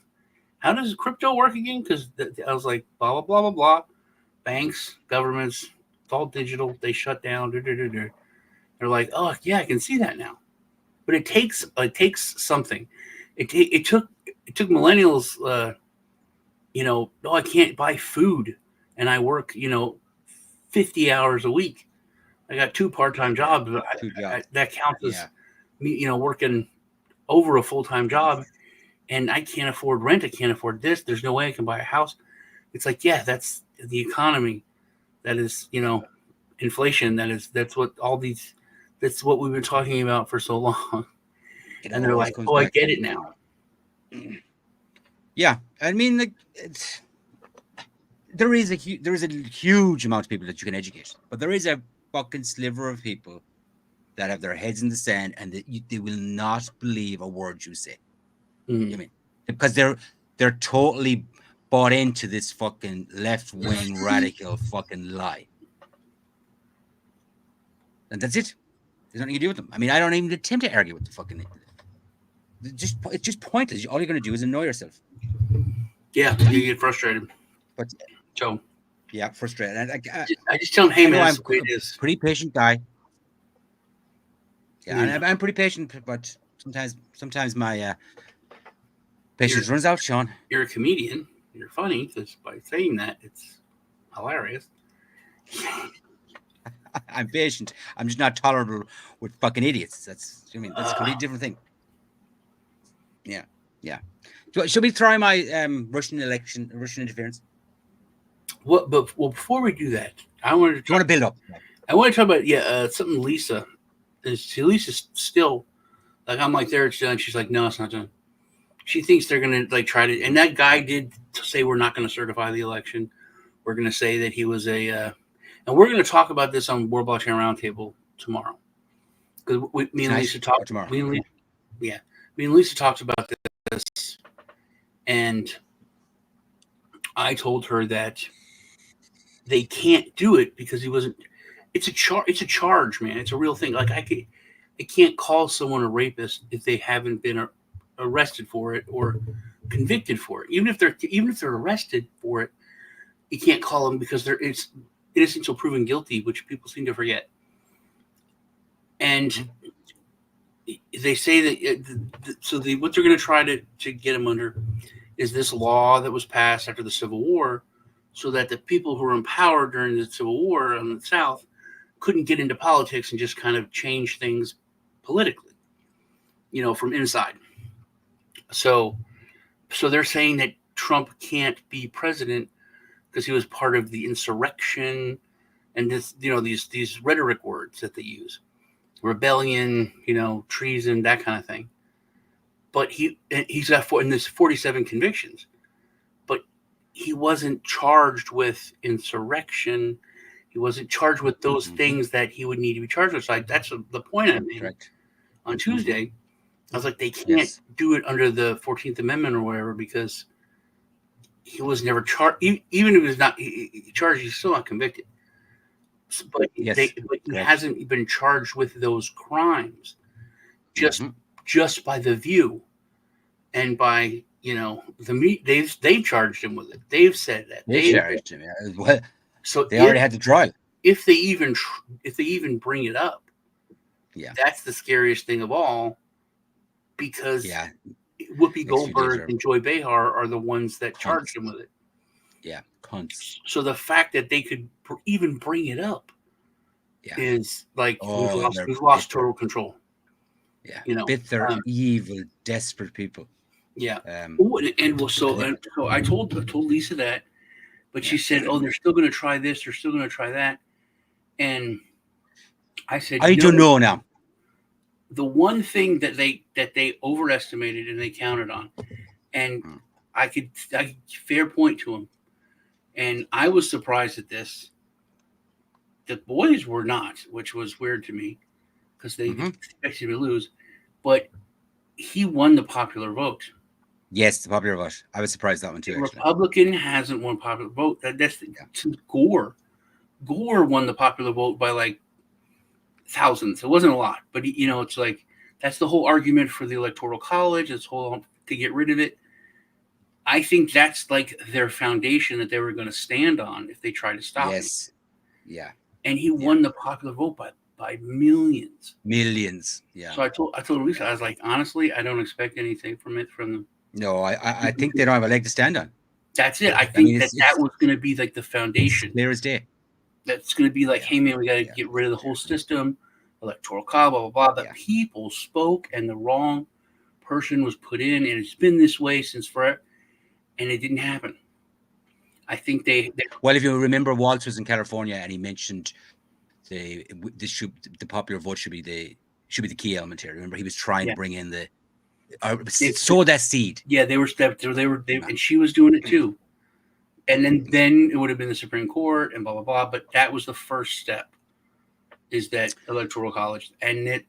How does crypto work again? Because I was like, blah blah blah blah blah. Banks, governments, it's all digital. They shut down. They're like, oh yeah, I can see that now. But it takes something. It took millennials. Oh, I can't buy food, and I work 50 hours a week. I got 2 part-time jobs. Two jobs. That counts as Yeah. me, working over a full-time job, and I can't afford rent. I can't afford this. There's no way I can buy a house. It's like, yeah, that's the economy. That is, inflation. That's what all these. That's what we've been talking about for so long. It And they're always like, comes oh, I back get to it now. Yeah. I mean, like, there is a huge amount of people that you can educate, but there is a fucking sliver of people that have their heads in the sand and they will not believe a word you say. Mm. You mean because they're totally bought into this fucking left-wing radical fucking lie, and that's it. There's nothing you do with them. I mean, I don't even attempt to argue with the fucking. It's just pointless. All you're going to do is annoy yourself. Yeah, you get frustrated. But So yeah, frustrated. And I just tell them, hey man, I'm that's the way it is. pretty patient guy. Yeah, Yeah. and I'm pretty patient, but sometimes my patience runs out, Sean. You're a comedian. You're funny because by saying that, it's hilarious. I'm patient. I'm just not tolerable with fucking idiots. That's a completely different thing. Yeah. Should we try my Russian interference? What? But before we do that, I wanted to. Do you want to build up? I want to talk about something Lisa. Lisa's still like I'm like there it's done. She's like no, it's not done. She thinks they're gonna like try to. And that guy did say we're not going to certify the election. We're going to say that he was and we're going to talk about this on World Blockchain Roundtable tomorrow. Because me and Lisa talked tomorrow. Me and Lisa talked about this, and I told her that they can't do it because he wasn't. It's a charge, man. It's a real thing. Like I can't call someone a rapist if they haven't been arrested for it or convicted for it. Even if they're arrested for it, you can't call them because they're innocent until proven guilty, which people seem to forget. And they say that what they're going to try to get them under is this law that was passed after the Civil War, so that the people who were in power during the Civil War in the South couldn't get into politics and just kind of change things politically. from inside. So so they're saying that Trump can't be president because he was part of the insurrection and these rhetoric words that they use, rebellion, treason, that kind of thing. But he's got in this 47 convictions, but he wasn't charged with insurrection. He wasn't charged with those things that he would need to be charged with. So that's the point I made on Tuesday. I was like, they can't do it under the 14th Amendment or whatever because he was never charged. Even if he was not charged, he's still not convicted. But he hasn't been charged with those crimes just by the View and by they charged him with it. They've said that they charged him. Yeah. Well, so they already had the trial. If they even bring it up, that's the scariest thing of all, because Whoopi Goldberg and Joy Behar are the ones that charged him with it. Yeah, cunts. So the fact that they could even bring it up is like we've lost total control. Yeah, bitter, evil, desperate people. Yeah. So I told Lisa that, but she said, "Oh, they're still going to try this. They're still going to try that." And I said, "I don't know now." The one thing that they overestimated and they counted on, and I could fair point to them, and I was surprised at this. The boys were not, which was weird to me, because they expected to lose. But he won the popular vote. Yes, the popular vote. I was surprised that one too. Actually. Republican hasn't won popular vote. That's Gore. Gore won the popular vote by like thousands. It wasn't a lot, but it's like that's the whole argument for the Electoral College. It's whole to get rid of it. I think that's like their foundation that they were going to stand on if they tried to stop it. Yeah. And he won the popular vote by millions. Millions. Yeah. So I told Lisa, I was like, honestly, I don't expect anything from them. No, I think they don't have a leg to stand on. That's it. I think that was going to be like the foundation. Clear as day. That's going to be like, hey man, we got to get rid of the whole system, Electoral College, blah blah blah. The people spoke, and the wrong person was put in, and it's been this way since forever, and it didn't happen. I think they well, if you remember, Waltz was in California, and he mentioned the popular vote should be the key element here. Remember, he was trying to bring in the sow that seed. Yeah, they were and she was doing it too. And then it would have been the Supreme Court and blah blah blah. But that was the first step, is that Electoral College, and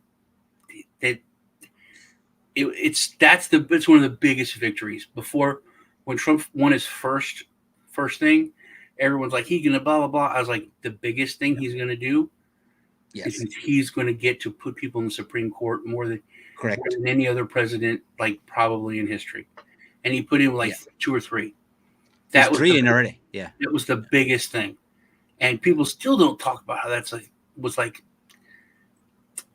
it's one of the biggest victories. Before, when Trump won his first thing, everyone's like, he's gonna blah blah blah. I was like, the biggest thing he's gonna do is he's gonna get to put people in the Supreme Court more than any other president, like probably in history. And he put in like 2 or 3. That was 3 in already. Yeah, it was the biggest thing, and people still don't talk about how that was like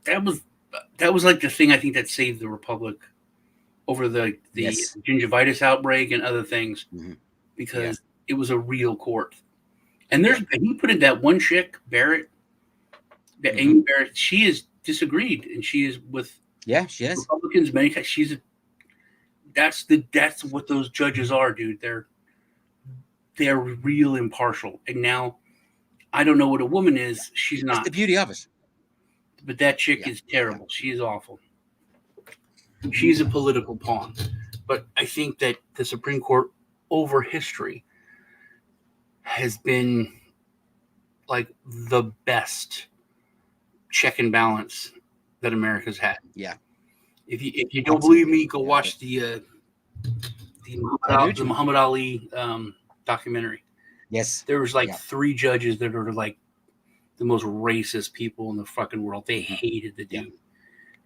the thing I think that saved the republic over the gingivitis outbreak and other things, because it was a real court. And he put in that one chick, Barrett, Amy Barrett. She is disagreed, and she is with she is Republicans many times. That's what those judges are, dude. They're real impartial. And now, I don't know what a woman is. She's not. That's the beauty of it. But that chick is terrible. She is awful. She's a political pawn. But I think that the Supreme Court, over history, has been like the best check and balance that America's had. Yeah. If you don't believe me, go watch the Muhammad Ali documentary. Yes. There was 3 judges that are like the most racist people in the fucking world. They hated the dude.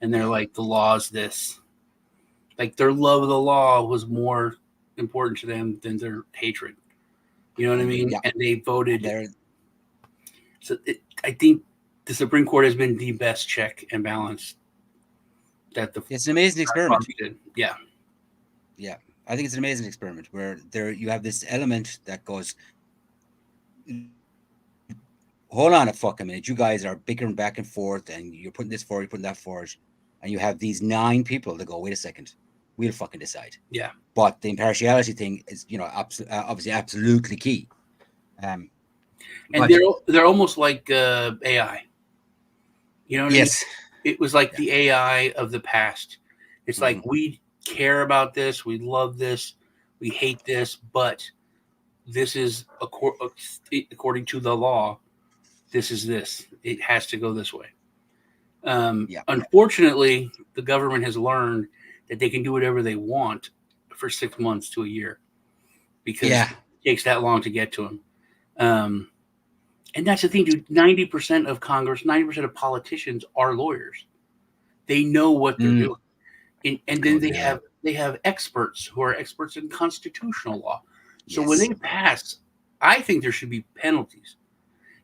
And they're like, the law's this. Like, their love of the law was more important to them than their hatred. You know what I mean? Yeah. And they voted. So I think the Supreme Court has been the best check and balance that it's an amazing experiment. Did. Yeah. Yeah. I think it's an amazing experiment where you have this element that goes, hold on a fucking minute. You guys are bickering back and forth, and you're putting this forward, you're putting that forward. and you have these 9 people that go, wait a second, we'll fucking decide. Yeah. But the impartiality thing is, obviously absolutely key. And But they're almost like AI. You know what I mean? yes, It was like yeah. the AI of the past. It's like, Mhm. we care about this, we love this, we hate this, but this is according to the law. This is this. It has to go this way. Yeah, Unfortunately, the government has learned that they can do whatever they want for 6 months to a year because yeah, it takes that long to get to them. Um, and that's the thing, dude. 90% of Congress, 90% of politicians are lawyers. They know what they're mm, doing, and then totally. Yeah, they have experts who are experts in constitutional law. So when they yes, pass, I think there should be penalties.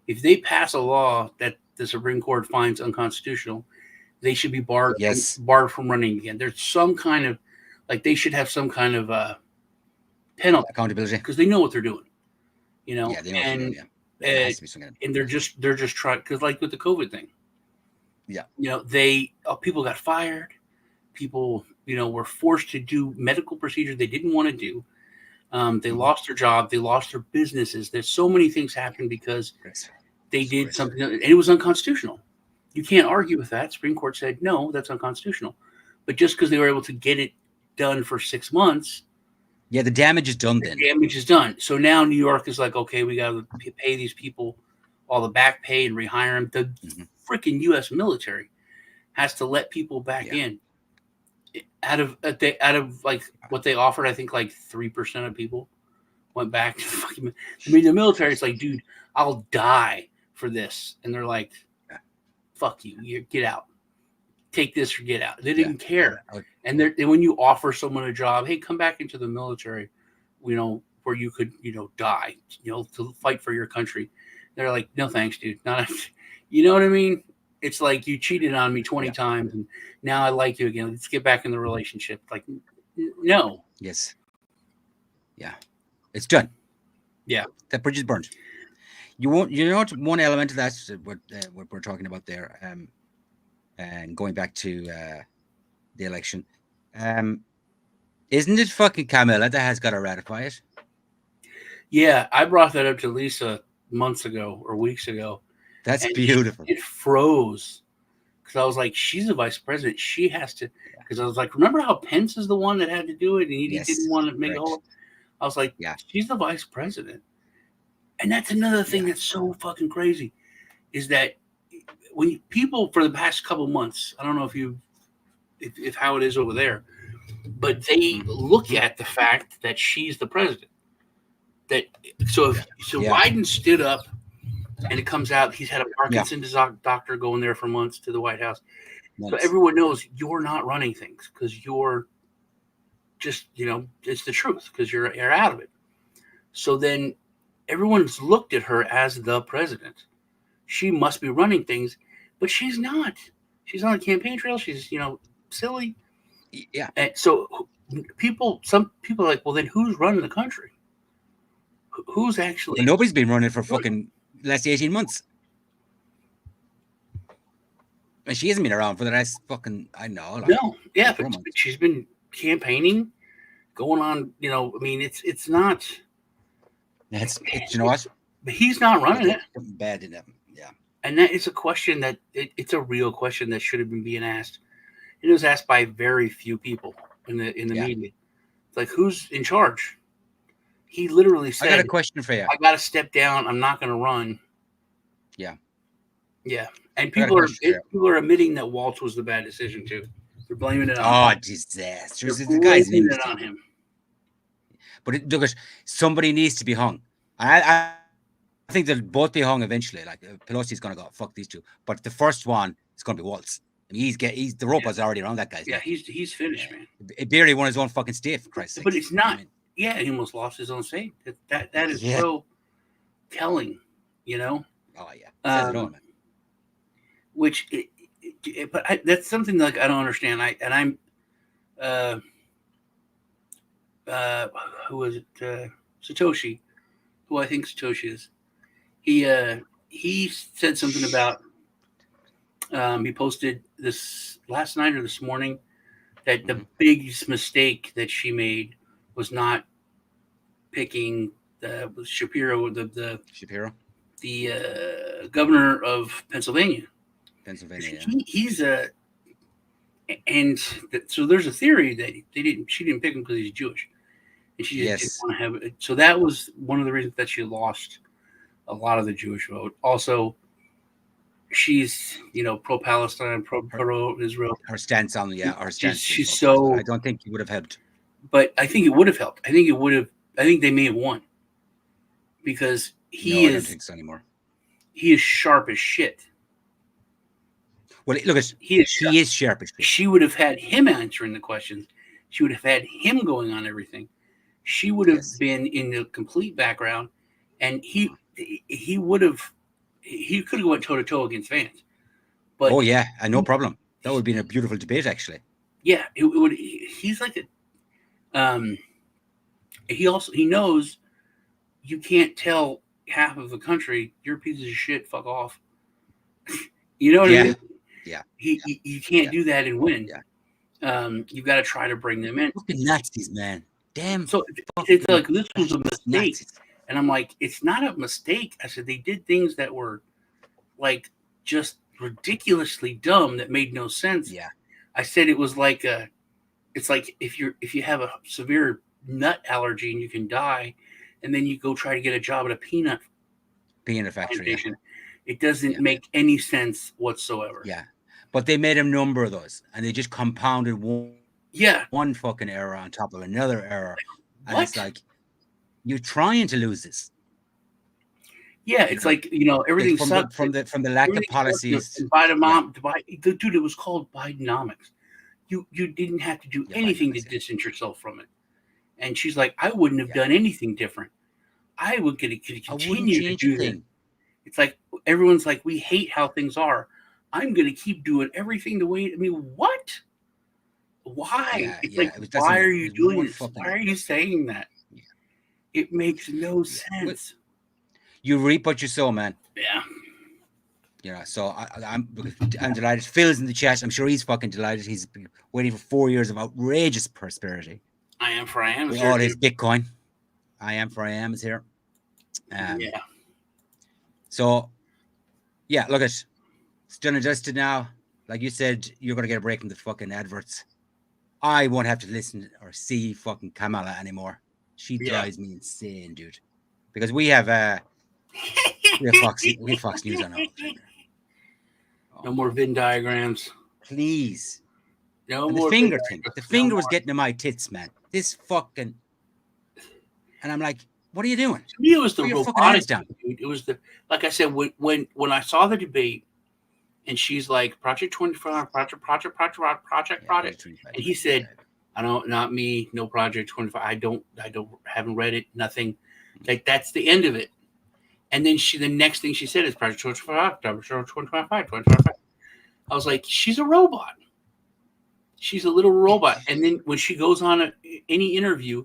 If they pass a law that the Supreme Court finds unconstitutional, they should be yes, barred from running again. There's some kind of, like, they should have some kind of penalty accountability. because they know what they're doing, Yeah, they know what they're doing. and Yeah, there uh, has to be some kind of and penalty. they're just trying, because like with the COVID thing, Yeah, they people got fired, people were forced to do medical procedures they didn't want to do. They mm-hmm. lost their job, they lost their businesses. There's so many things happened because they did Disgraceful. something, and it was unconstitutional. You can't argue with that. Supreme Court said no, that's unconstitutional. But just because they were able to get it done for 6 months, Yeah, the damage is done the then. damage is done. So now New York is like, okay, we got to pay these people all the back pay and rehire them. The Mm-hmm. freaking U.S. military has to let people back Yeah, in out of like what they offered. I think like 3% of people went back to the fucking. I mean, the military is like, dude, I'll die for this, and they're like, fuck you, you get out, take this or get out. They yeah. didn't care. I would- And when you offer someone a job, hey, come back into the military, where you could, die, to fight for your country. They're like, no, thanks, dude. Not, you know what I mean? It's like, you cheated on me 20 yeah, times, and now I like you again. Let's get back in the relationship. Like, no. yes, yeah. It's done. Yeah. That bridge is burned. You won't. You know what? One element of that, what we're talking about there, and going back to the election, um, isn't it fucking Camilla that has got to ratify it? Yeah. I brought that up to Lisa months ago or weeks ago, That's and beautiful. it froze. Because I was like, she's the vice president. She has to. Yeah. Because I was like, remember how Pence is the one that had to do it, and he didn't Yes, want to make a correct. whole. I was like, Yeah, she's the vice president, and that's another thing yeah, that's so fucking crazy, is that when people for the past couple months, I don't know if how it is over there, but they mm-hmm. look at the fact that she's the president. That so Yeah, Biden stood up, and it comes out he's had a yeah. Parkinson's doctor going there for months to the White House. So Months. everyone knows you're not running things because you're just, it's the truth because you're out of it. So then everyone's looked at her as the president. She must be running things, but she's not. She's on a campaign trail. She's, silly. Yeah. And so some people are like, well, then who's running the country? Who's Well, actually nobody's been running for running? fucking last 18 months. And she hasn't been around for the last fucking, I know, like No, yeah, 4 but months. she's been campaigning, going on. I mean, it's not. You know what? But he's not running it. Something bad didn't happen. Yeah. And that is a question that it's a real question that should have been being asked. It was asked by very few people in the Yeah. media. It's like, who's in charge? He literally I got a said, question for you. I got to step down. I'm not going to run. Yeah. Yeah. And I got a question for you. people are admitting that Waltz was the bad decision too. They're blaming it on Oh, him. disastrous. They're The guy's an blaming it imbecile. on him. But look, somebody needs to be hung. I think they'll both be hung eventually. Like Pelosi's going to go, fuck these two. But the first one is going to be Waltz. I mean, he's the rope is already around that guy's Yeah, neck. he's finished, man. He barely won his own fucking state, for Christ's sake. But it's not. I mean, Yeah, he almost lost his own state. That is yeah. so telling, Oh yeah, says it all, man. Which, that's something like I don't understand. I'm, who was it? Satoshi, who I think Satoshi is. He said something about He posted this last night or this morning that the Mhm. biggest mistake that she made was not picking the Shapiro, Shapiro, the governor of Pennsylvania. Pennsylvania. Yeah. He's a and so there's a theory that she didn't pick him because he's Jewish, and she just didn't Yes. want to have it. So that was one of the reasons that she lost a lot of the Jewish vote. Also, she's pro Palestine, Her pro Israel. her stance on her stance was She's fucked. so, I don't think it would have helped. but I think it would have helped. I think it would have. I think they may have won because No, I don't think so anymore. he is sharp as shit. Well, look at he is sharp as shit. She would have had him answering the questions. She would have had him going on everything. She would have Yes. been in the complete background, and Uh-huh. he would have he could have went toe to toe against Vance. But Oh yeah, and no problem. That would have been a beautiful debate, actually. yeah, it would. He's like a. He knows you can't tell half of the country you're a piece of shit. Fuck off. You know what I Yeah, mean? yeah, You can't yeah, do that and win. yeah. You've got to try to bring them in. Fucking Nazis, man. Damn So it's fucking like this was a fascist mistake, Nazis. and I'm like, it's not a mistake. I said they did things that were like just ridiculously dumb that made no sense. Yeah, I said it was like it's like if you have a severe nut allergy and you can die, and then you go try to get a job at a peanut factory. plantation. It doesn't Yeah. make any sense whatsoever. Yeah, but they made a number of those, and they just compounded one fucking error on top of another error, and What? it's like you're trying to lose this. Yeah, it's like everything sucks from the lack of policies. And dude, it was called Bidenomics. You didn't have to do anything to distance yourself from it. And she's like, I wouldn't have done anything different. I would continue to do that. It's like everyone's like, we hate how things are. I'm going to keep doing everything the way. I mean, what? Why? Why are you doing this? Why are you saying that? Yeah. It makes no sense. You reap what you sow, man. Yeah. So I'm delighted. Phil's in the chat. I'm sure he's fucking delighted. He's been waiting for 4 years of outrageous prosperity. I am. With all his Bitcoin. I am is here. Yeah. So, yeah, look, it's done and dusted now. Like you said, you're going to get a break from the fucking adverts. I won't have to listen or see fucking Kamala anymore. She drives me insane, dude. Because we have Fox News on all. No more Venn diagrams. Please. No and more. The finger thing. The finger was getting to my tits, man. This fucking. And I'm like, what are you doing? To me, it was the robotic. Down. It was like I said, when I saw the debate, and she's like, Project 25, Project, and he said, not me, no Project 25. I haven't read it, nothing. Like that's the end of it. And then the next thing she said is Project 25, Project 25. I was like, she's a robot. She's a little robot. And then when she goes on any interview,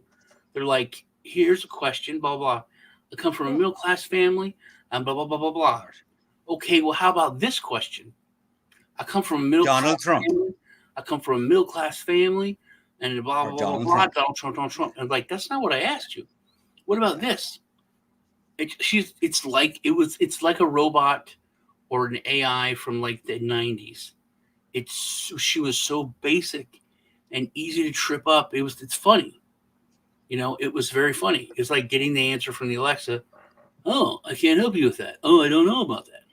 they're like, here's a question, blah, blah. I come from a middle-class family, and blah, blah, blah, blah, blah. Okay, well, how about this question? I come from a middle-class family. I come from a middle-class family, and blah, blah, blah, blah, Donald Trump. And I'm like, that's not what I asked you. What about this? It's like a robot or an AI from like the 90s. She was so basic and easy to trip up. It's funny. It was very funny. It's like getting the answer from the Alexa. Oh, I can't help you with that. Oh, I don't know about that.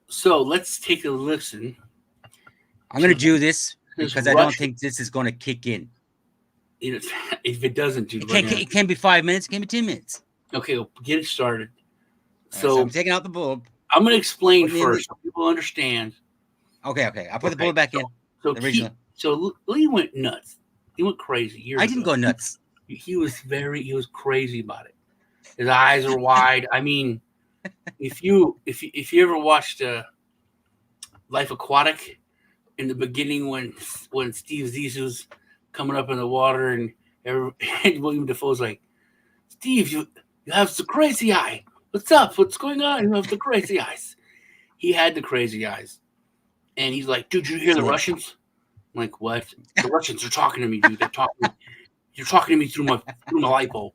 So let's take a listen. I'm going to do this because I don't think this is going to kick in. If it doesn't, dude, it can be 5 minutes. It can be 10 minutes. Okay, well, get it started. So I'm taking out the bulb. I'm going to explain first so people understand. Okay. I'll put the bulb back in. So Lee went nuts. He went crazy. I didn't go nuts. He was crazy about it. His eyes are wide. I mean, if you ever watched Life Aquatic in the beginning when Steve Zissou's coming up in the water and William Dafoe's like, Steve, you have the crazy eye. What's up? What's going on? You have the crazy eyes. He had the crazy eyes, and he's like, "Dude, did you hear the Yeah. Russians?" I'm like, "What? The Russians are talking to me, dude. They're talking. You're talking to me through my light bulb."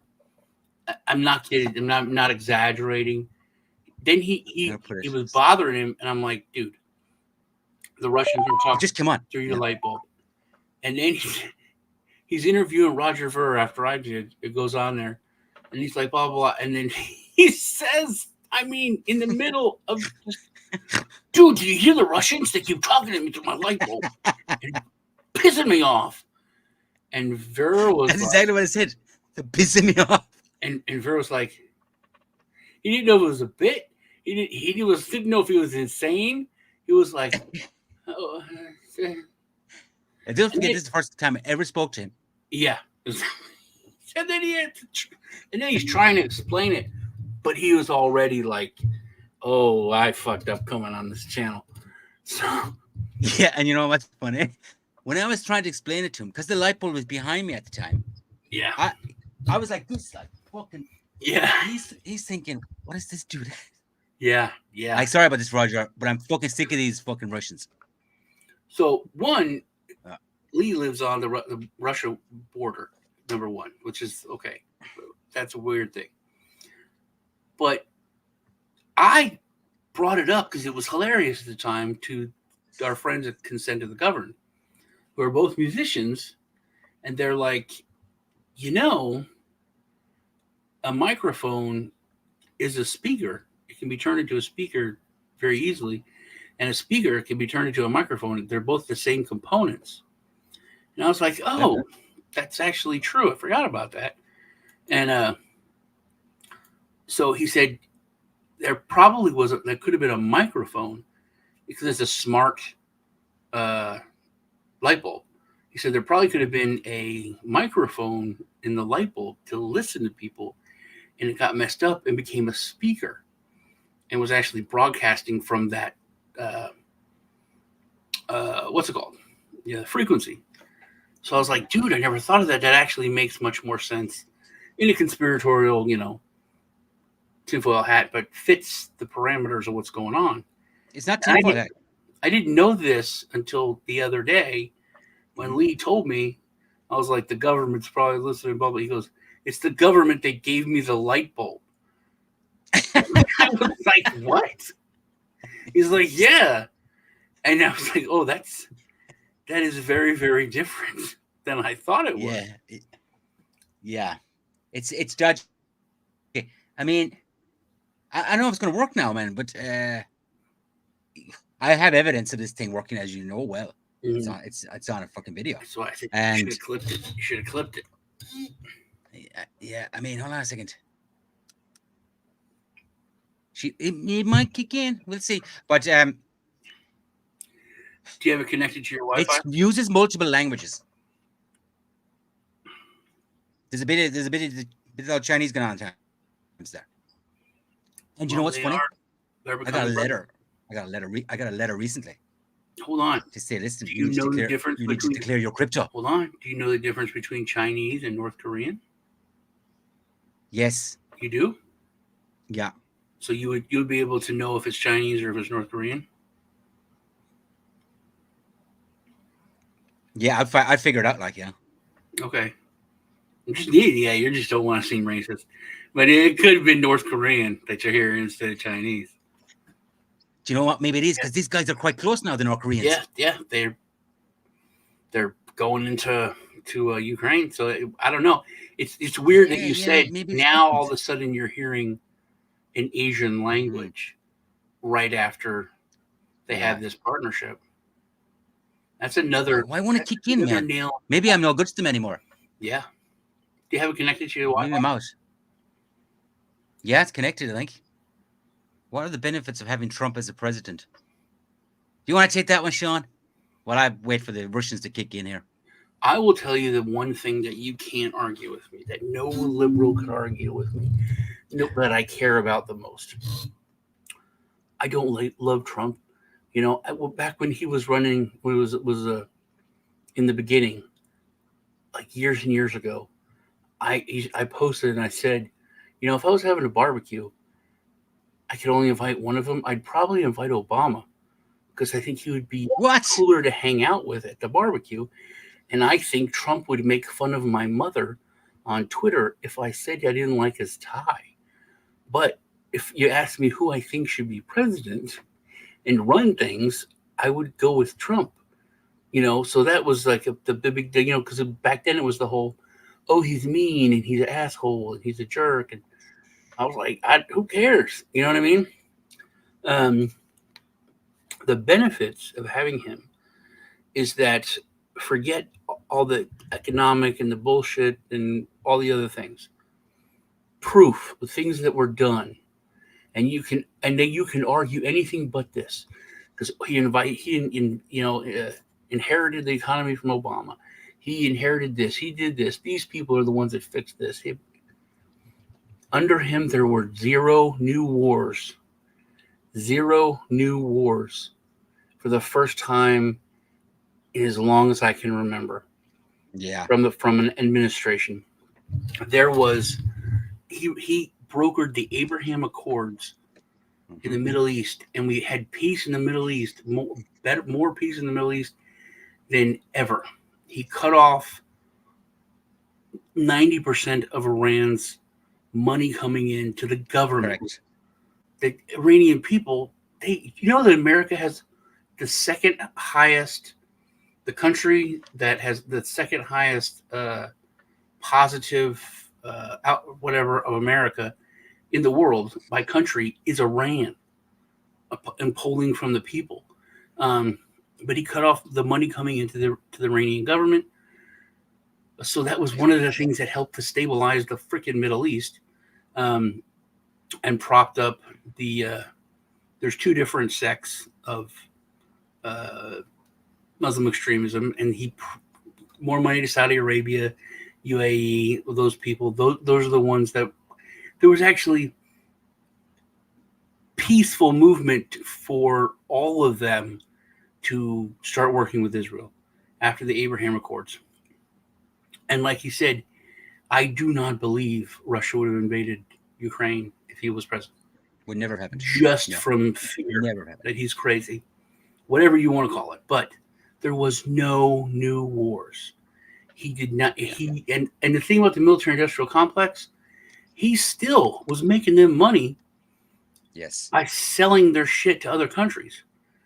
I'm not kidding. I'm not exaggerating. Then I'll put he it. was bothering him, and I'm like, "Dude, the Russians are It talking just came on. through your Yeah. light bulb." And then he's interviewing Roger Ver after I did. It goes on there, and he's like, blah blah blah, and then he says, I mean, in the middle of just, "Dude, do you hear the Russians? They keep talking to me through my light bulb and pissing me off." And Vera was That's like, exactly what I said. They're pissing me off. and Vera was like, he didn't know if it was a bit. Didn't know if he was insane. He was like, oh, And don't and forget, then, this is the first time I ever spoke to him. yeah. And then and then he's trying to explain it, but he was already like, "Oh, I fucked up coming on this channel." So Yeah, and you know what's funny? When I was trying to explain it to him, because the light bulb was behind me at the time, yeah, I was like, this like fucking, yeah, and he's thinking, what is this dude? yeah, yeah. Like, sorry about this, Roger, but I'm fucking sick of these fucking Russians. So one, Uh, Lee lives on the Russia border, number one, which is okay. That's a weird thing, but I brought it up because it was hilarious at the time to our friends at Consent of the Governed, who are both musicians, and they're like, you know, a microphone is a speaker. It can be turned into a speaker very easily, and a speaker can be turned into a microphone. They're both the same components. And I was like, yeah. oh, that's actually true. I forgot about that. And so he said there probably there could have been a microphone because it's a smart light bulb. He said there probably could have been a microphone in the light bulb to listen to people, and it got messed up and became a speaker and was actually broadcasting from that uh, what's it called? Yeah, frequency. So I was like, dude, I never thought of that. That actually makes much more sense in a conspiratorial, tinfoil hat, but fits the parameters of what's going on. It's not And tinfoil hat. I didn't know this until the other day when Lee told me. I was like, the government's probably listening, blah blah. He goes, it's the government that gave me the light bulb. I was like, what? He's like, yeah. And I was like, oh, that is very, very different than I thought it was. Yeah, yeah. It's dodgy. I mean, I know it's going to work now, man, but I have evidence of this thing working, as you know well. Mm-hmm. It's on a fucking video. So I think And you should have clipped it. You should have clipped it. Yeah, I mean, hold on a second. It might kick in. We'll see. But Do you have it connected to your Wi-Fi? it uses multiple languages. There's a bit of Chinese going on times there. And you know what's funny? I got a letter. I got a letter recently. Hold on. To say, listen, do you know the difference you need to declare your crypto. Hold on. Do you know the difference between Chinese and North Korean? Yes. You do? Yeah. So you would be able to know if it's Chinese or if it's North Korean? Yeah, I figured out, like, yeah. Okay. Yeah, you just don't want to seem racist. But it could have been North Korean that you're hearing instead of Chinese. Do you know what? Maybe it is because these guys are quite close now, the North Koreans. Yeah, they're going into Ukraine. So I don't know. It's weird that you said now all of a sudden you're hearing an Asian language right after they have this partnership. That's another. Why won't it kick in, man? Maybe I'm no good to them anymore. Yeah. Do you have it connected to your Wi-Fi? Maybe I'm out. Yeah, it's connected, I think. What are the benefits of having Trump as a president? Do you want to take that one, Sean? While I wait for the Russians to kick in here. I will tell you the one thing that you can't argue with me, that no liberal could argue with me, that I care about the most. I don't love Trump. Back when he was running, when it was in the beginning, like years and years ago, I posted and I said, if I was having a barbecue I could only invite one of them. I'd probably invite Obama because I think he would be What? cooler to hang out with at the barbecue. And I think Trump would make fun of my mother on Twitter if I said I didn't like his tie. But if you ask me who I think should be president and run things, I would go with Trump. So that was like the big thing, because back then it was the whole, oh, he's mean and he's an asshole and he's a jerk. And I was like, who cares? You know what I mean? Um, the benefits of having him is that forget all the economic and the bullshit and all the other things. Proof, the things that were done, and then you can argue anything but this, because inherited the economy from Obama. He inherited this. He did this. These people are the ones that fixed this. Under him, there were zero new wars. Zero new wars for the first time in as long as I can remember. Yeah. From an administration, there was he brokered the Abraham Accords in the Middle East, and we had peace in the Middle East, more peace in the Middle East than ever. He cut off 90% of Iran's money coming in to the government. Correct. The Iranian people, that America has the second highest, the country that has the second highest positive whatever of America in the world by country is Iran, and polling from the people. But he cut off the money coming into the Iranian government. So that was one of the things that helped to stabilize the freaking Middle East, and propped up the. There's two different sects of Muslim extremism, and more money to Saudi Arabia, UAE, those people. Those are the ones that there was actually peaceful movement for all of them to start working with Israel after the Abraham Accords. And like he said, I do not believe Russia would have invaded Ukraine if he was president. Would never happen. Just from fear that he's crazy, whatever you want to call it. But there was no new wars. He did not. And the thing about the military-industrial complex, he still was making them money. Yes. By selling their shit to other countries.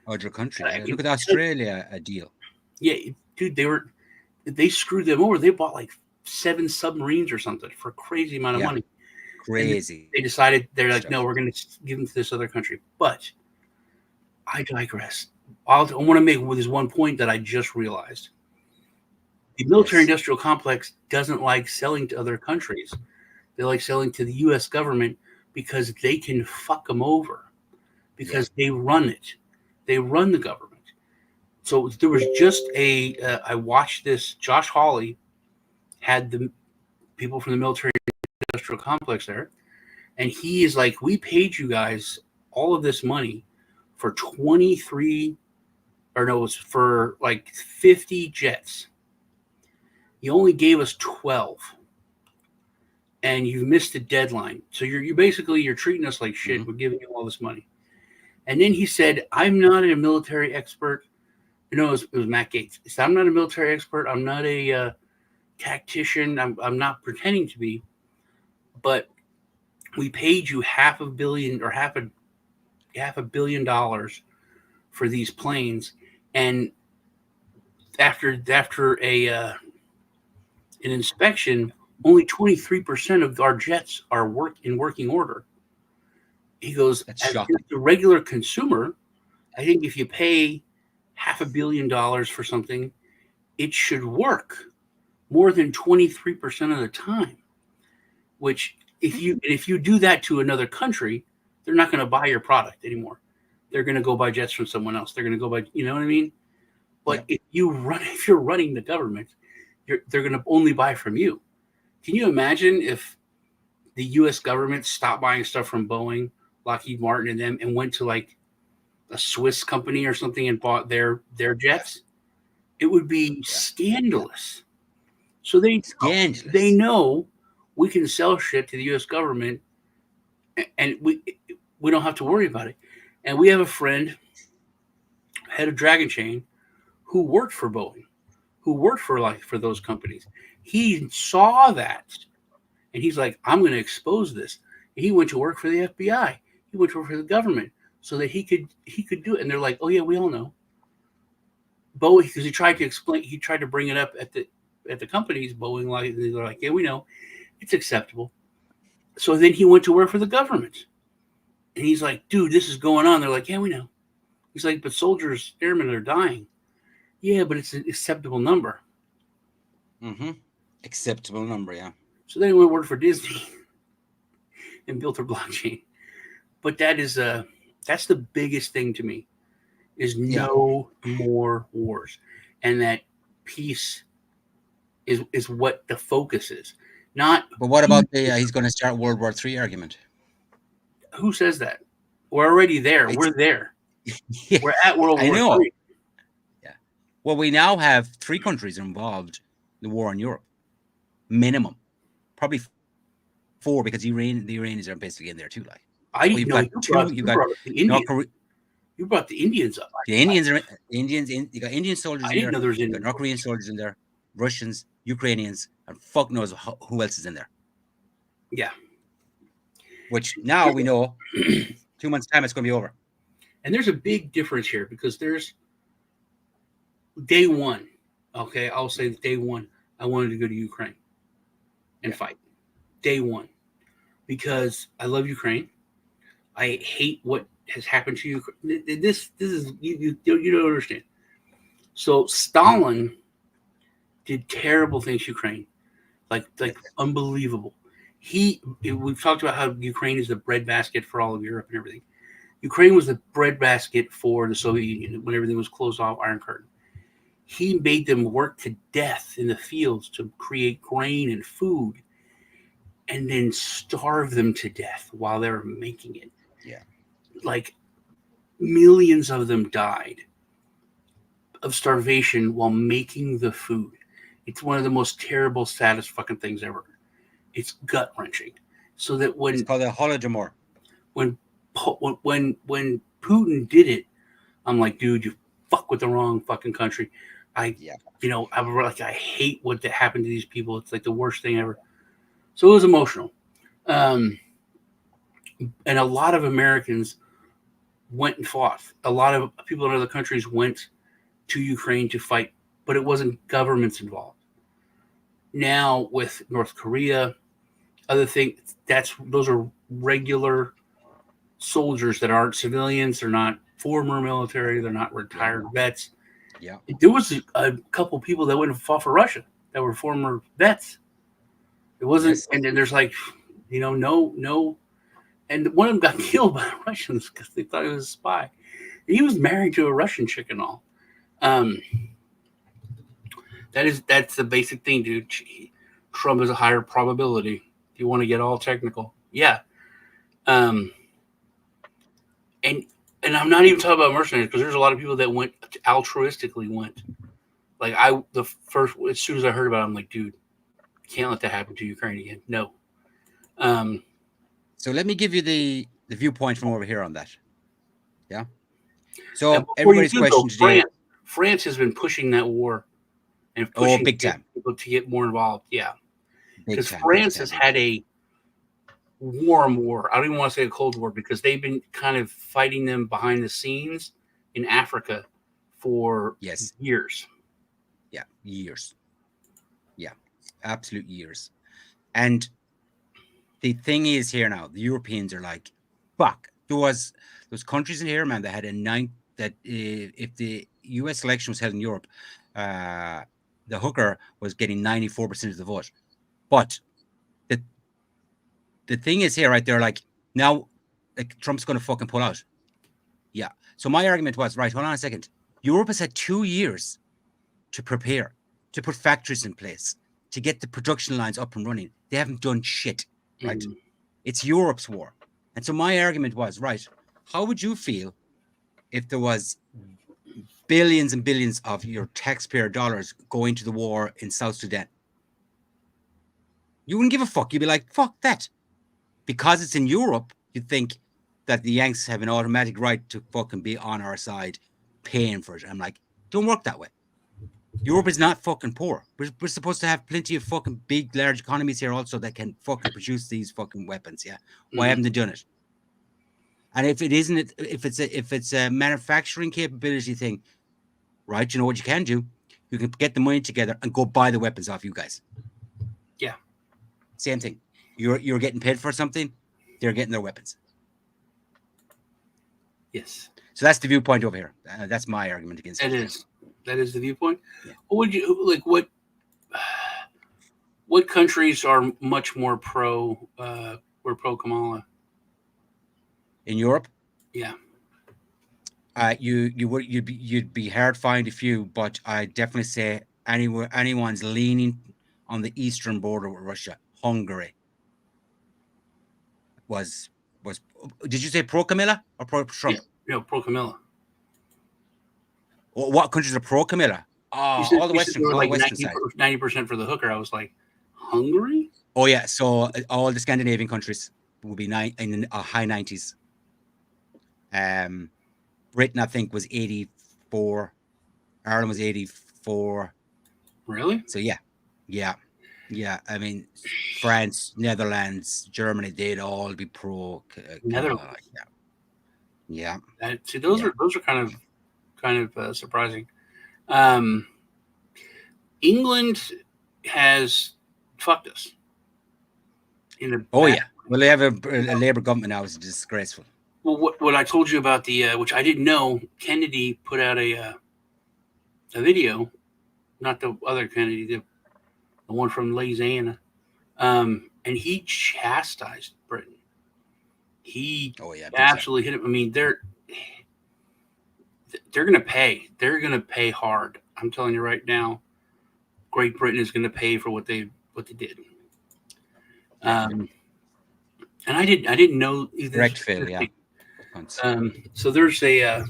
Other countries. Look at Australia, a deal. Yeah, dude, they screwed them over. They bought like 7 submarines or something for a crazy amount of money. Crazy. And they decided, they're like, no, we're going to give them to this other country. But I digress. I want to make this one point that I just realized. The military-industrial complex doesn't like selling to other countries. They like selling to the U.S. government because they can fuck them over, because they run it. They run the government. So there was just I watched this. Josh Hawley had the people from the military-industrial complex there, and he is like, we paid you guys all of this money for 23, or no, it was for like 50 jets. You only gave us 12. And you missed the deadline. So you're basically treating us like shit. We're giving you all this money. And then he said, I'm not a military expert. It was Matt Gaetz. He said, I'm not a military expert. I'm not a tactician. I'm not pretending to be. But we paid you half a billion dollars for these planes. And after an inspection, only 23% of our jets are in working order. He goes, as the regular consumer, I think if you pay $500 million for something, it should work more than 23% of the time. Which, if you do that to another country, they're not going to buy your product anymore. They're going to go buy jets from someone else. They're going to go buy, you know what I mean? But if you're running the government, they're going to only buy from you. Can you imagine if the U.S. government stopped buying stuff from Boeing, Lockheed Martin, and them, and went to like a Swiss company or something and bought their jets? It would be scandalous. So they know we can sell shit to the U.S. government, and we don't have to worry about it. And we have a friend, head of Dragon Chain, who worked for Boeing, who worked for those companies. He saw that, and he's like, I'm going to expose this. And he went to work for the FBI. He went to work for the government so that he could do it. And they're like, oh yeah, we all know. Boeing, because he tried to bring it up at the companies. Boeing, like, they're like, yeah, we know, it's acceptable. So then he went to work for the government, and he's like, dude, this is going on. They're like, yeah, we know. He's like, but soldiers, airmen are dying. Yeah, but it's an acceptable number. Mm-hmm. Acceptable number, yeah. So then he went to work for Disney and built their blockchain. But that's the biggest thing to me is no more wars, and that peace is what the focus is. Not. But what about the he's going to start World War III argument? Who says that? We're already there. We're there. Yeah, We're at World War III. Yeah. Well, we now have 3 countries involved in the war in Europe, minimum, probably 4 because the Iranians are basically in there too. Like, You brought the Indians. You brought the Indians up. The Indians are Indians. You got Indian soldiers I in didn't there. know there was You Indian got North Korean soldiers in there, Russians, Ukrainians, and fuck knows who else is in there. Yeah. Which now we know 2 months' time it's going to be over. And there's a big difference here because there's day one. Okay, I'll say day one. I wanted to go to Ukraine and fight. Day one, because I love Ukraine. I hate what has happened to Ukraine. This is you don't understand. So Stalin did terrible things to Ukraine, like unbelievable. We've talked about how Ukraine is the breadbasket for all of Europe and everything. Ukraine was the breadbasket for the Soviet Union when everything was closed off, Iron Curtain. He made them work to death in the fields to create grain and food, and then starve them to death while they were making it. Yeah. Like millions of them died of starvation while making the food. It's one of the most terrible, saddest fucking things ever. It's gut wrenching. So that it's called a Holodomor. When Putin did it, I'm like, dude, you fuck with the wrong fucking country. I hate what happened to these people. It's like the worst thing ever. So it was emotional. And a lot of Americans went and fought. A lot of people in other countries went to Ukraine to fight, but it wasn't governments involved. Now with North Korea, other things, those are regular soldiers that aren't civilians. They're not former military. They're not retired vets. Yeah. There was a couple people that went and fought for Russia that were former vets. It wasn't, and then there's like, no. And one of them got killed by the Russians because they thought he was a spy. And he was married to a Russian chick and all. That's the basic thing, dude. Trump is a higher probability. If you want to get all technical, yeah. And I'm not even talking about mercenaries because there's a lot of people that went altruistically went. Like as soon as I heard about it, I'm like, dude, can't let that happen to Ukraine again. No. So let me give you the viewpoint from over here on that. Yeah. So everybody's question today. France has been pushing that war and pushing big time people to get more involved. Yeah. Because France has had a warm war. I don't even want to say a cold war because they've been kind of fighting them behind the scenes in Africa for years. Yeah, years. Yeah, absolute years. And the thing is here now, the Europeans are like, fuck. Those countries in here, man, that had if the US election was held in Europe, the hooker was getting 94% of the vote. But the thing is here, right? They're like, now, like, Trump's going to fucking pull out. Yeah. So my argument was, right, hold on a second. Europe has had 2 years to prepare, to put factories in place, to get the production lines up and running. They haven't done shit, right? Mm-hmm. It's Europe's war. And so my argument was, right, how would you feel if there was billions and billions of your taxpayer dollars going to the war in South Sudan? You wouldn't give a fuck. You'd be like, fuck that. Because it's in Europe, you'd think that the Yanks have an automatic right to fucking be on our side, paying for it. I'm like, don't work that way. Europe is not fucking poor. We're supposed to have plenty of fucking big, large economies here also that can fucking produce these fucking weapons. Yeah, why haven't they done it? And if it isn't, if it's a manufacturing capability thing, right? You know what you can do? You can get the money together and go buy the weapons off you guys. Yeah. Same thing. You're getting paid for something, they're getting their weapons. Yes. So that's the viewpoint over here. That's my argument against it. That is the viewpoint. Yeah. What would you like? What countries are much more pro? We're pro Kamala. In Europe, Yeah. You'd be hard to find a few, but I definitely say anyone's leaning on the eastern border with Russia. Hungary was. Did you say pro Camilla or pro Trump? Yeah, no, pro Camilla. What countries are pro Camilla? All the western, all the western side. 90% for the hooker. I was like, Hungary? Oh yeah, so all the Scandinavian countries will be in high 90s. Britain, I think, was 84. Ireland was 84. Really? So yeah. I mean, France, Netherlands, Germany, they'd all be pro. Netherlands. Yeah. Those are kind of surprising. England has fucked us. Yeah. Well, they have a Labour government now. It's disgraceful. Well, what I told you about which I didn't know, Kennedy put out a video, not the other Kennedy, the one from Louisiana, and he chastised Britain. He absolutely hit it. I mean, they're going to pay. They're going to pay hard. I'm telling you right now. Great Britain is going to pay for what they did. And I didn't know either. Correct, Phil. Yeah. So there's and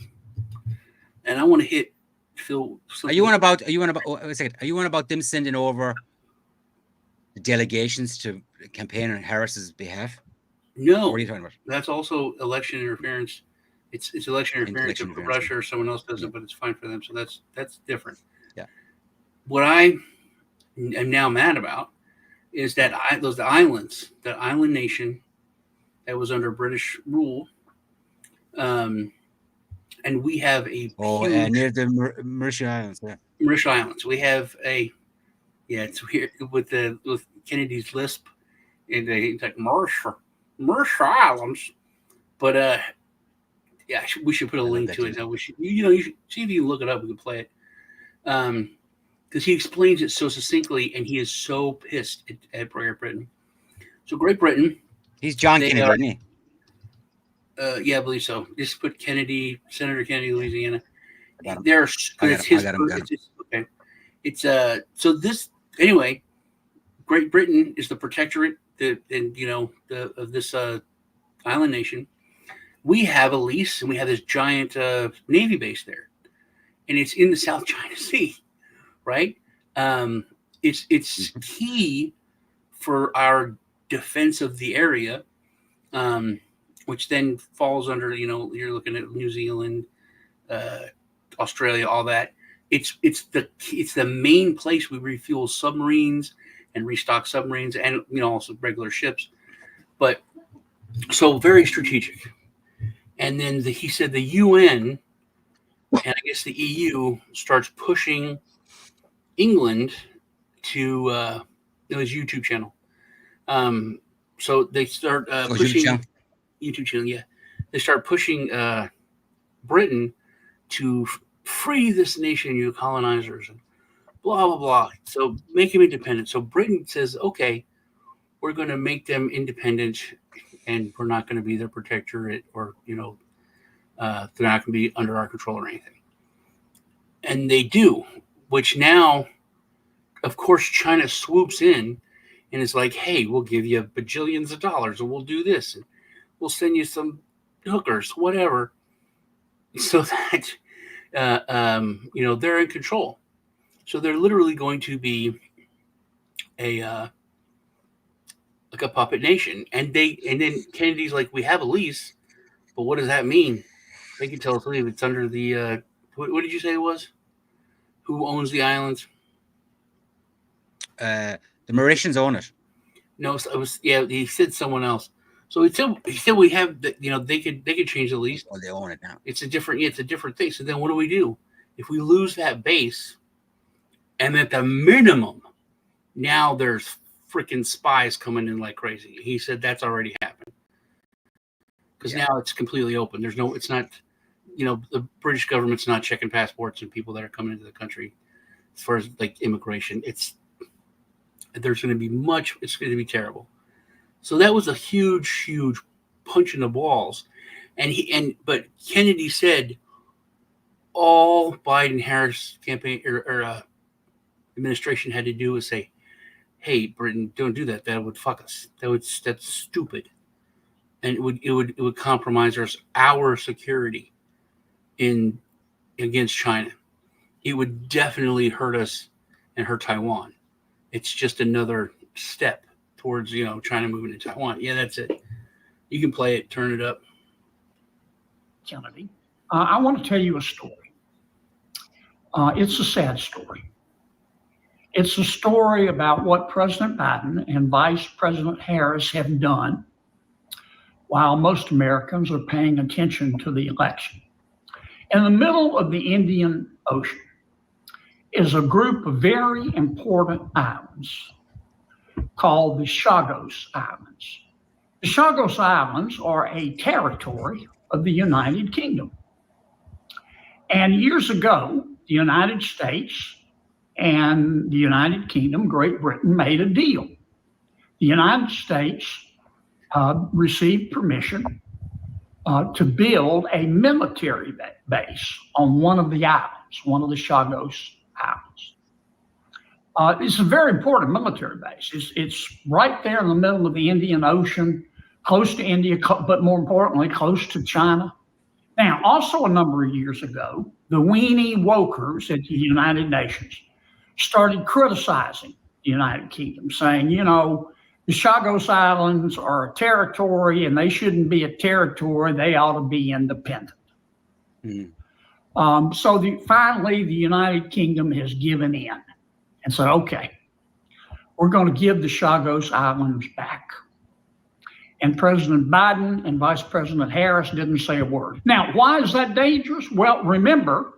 I want to hit Phil. Are you on about? Wait a second. Are you on about them sending over the delegations to campaign on Harris's behalf? No. What are you talking about? That's also election interference. It's election interference if Russia or someone else does it, but it's fine for them. So that's different. Yeah. What I am now mad about is that the islands, that island nation that was under British rule, and we have a near the Mauritius Islands. Yeah. Mauritius Islands. We have it's here with Kennedy's lisp, and it's like Mauritius Islands. But we should put a link to it. Now we should, you should see if you can look it up. We can play it. Because he explains it so succinctly, and he is so pissed at Great Britain. So Great Britain, he's John Kennedy, isn't he? Yeah, I believe so. Just put Senator Kennedy, Louisiana. Okay. It's so this anyway. Great Britain is the protectorate, of this island nation. We have a lease, and we have this giant Navy base there, and it's in the South China Sea. Right, it's key for our defense of the area, which then falls under you're looking at New Zealand, Australia, all that. It's the main place we refuel submarines and restock submarines, and also regular ships. But so very strategic. And then he said the UN and I guess the EU starts pushing England to his YouTube channel. So they start pushing YouTube channel. Yeah, they start pushing Britain to free this nation, you colonizers, and blah blah blah. So make them independent. So Britain says, okay, we're going to make them independent, and we're not going to be their protectorate, or they're not going to be under our control or anything. And they do. Which now, of course, China swoops in and is like, hey, we'll give you bajillions of dollars, and we'll do this, and we'll send you some hookers, whatever, so that, they're in control. So they're literally going to be like a puppet nation. And then Kennedy's like, we have a lease, But what does that mean? They can tell us if it's under the what did you say it was? Who owns the islands? The Mauritians own it. No, it was he said someone else. So he said we have they could change the lease. Well, they own it now. It's a different thing. So then what do? If we lose that base, and at the minimum, now there's freaking spies coming in like crazy. He said that's already happened. Because now it's completely open. It's not, the British government's not checking passports and people that are coming into the country as far as like immigration. It's going to be terrible. So that was a huge, huge punch in the balls. But Kennedy said all Biden-Harris campaign or administration had to do was say, hey, Britain, don't do that. That would fuck us. That's stupid. And it would compromise our security against China. It would definitely hurt us and hurt Taiwan. It's just another step towards China moving to Taiwan. Yeah, that's it. You can play it. Turn it up. Kennedy, I want to tell you a story. It's a sad story. It's a story about what President Biden and Vice President Harris have done while most Americans are paying attention to the election. In the middle of the Indian Ocean is a group of very important islands called the Chagos Islands. The Chagos Islands are a territory of the United Kingdom. And years ago, the United States and the United Kingdom, Great Britain, made a deal. The United States received permission to build a military base on one of the islands, one of the Chagos Islands. It's a very important military base. It's right there in the middle of the Indian Ocean, close to India, but more importantly, close to China. Now, also a number of years ago, the weenie wokers at the United Nations started criticizing the United Kingdom, saying, the Chagos Islands are a territory and they shouldn't be a territory. They ought to be independent. Mm-hmm. Finally, the United Kingdom has given in and said, okay, we're going to give the Chagos Islands back. And President Biden and Vice President Harris didn't say a word. Now, why is that dangerous? Well, remember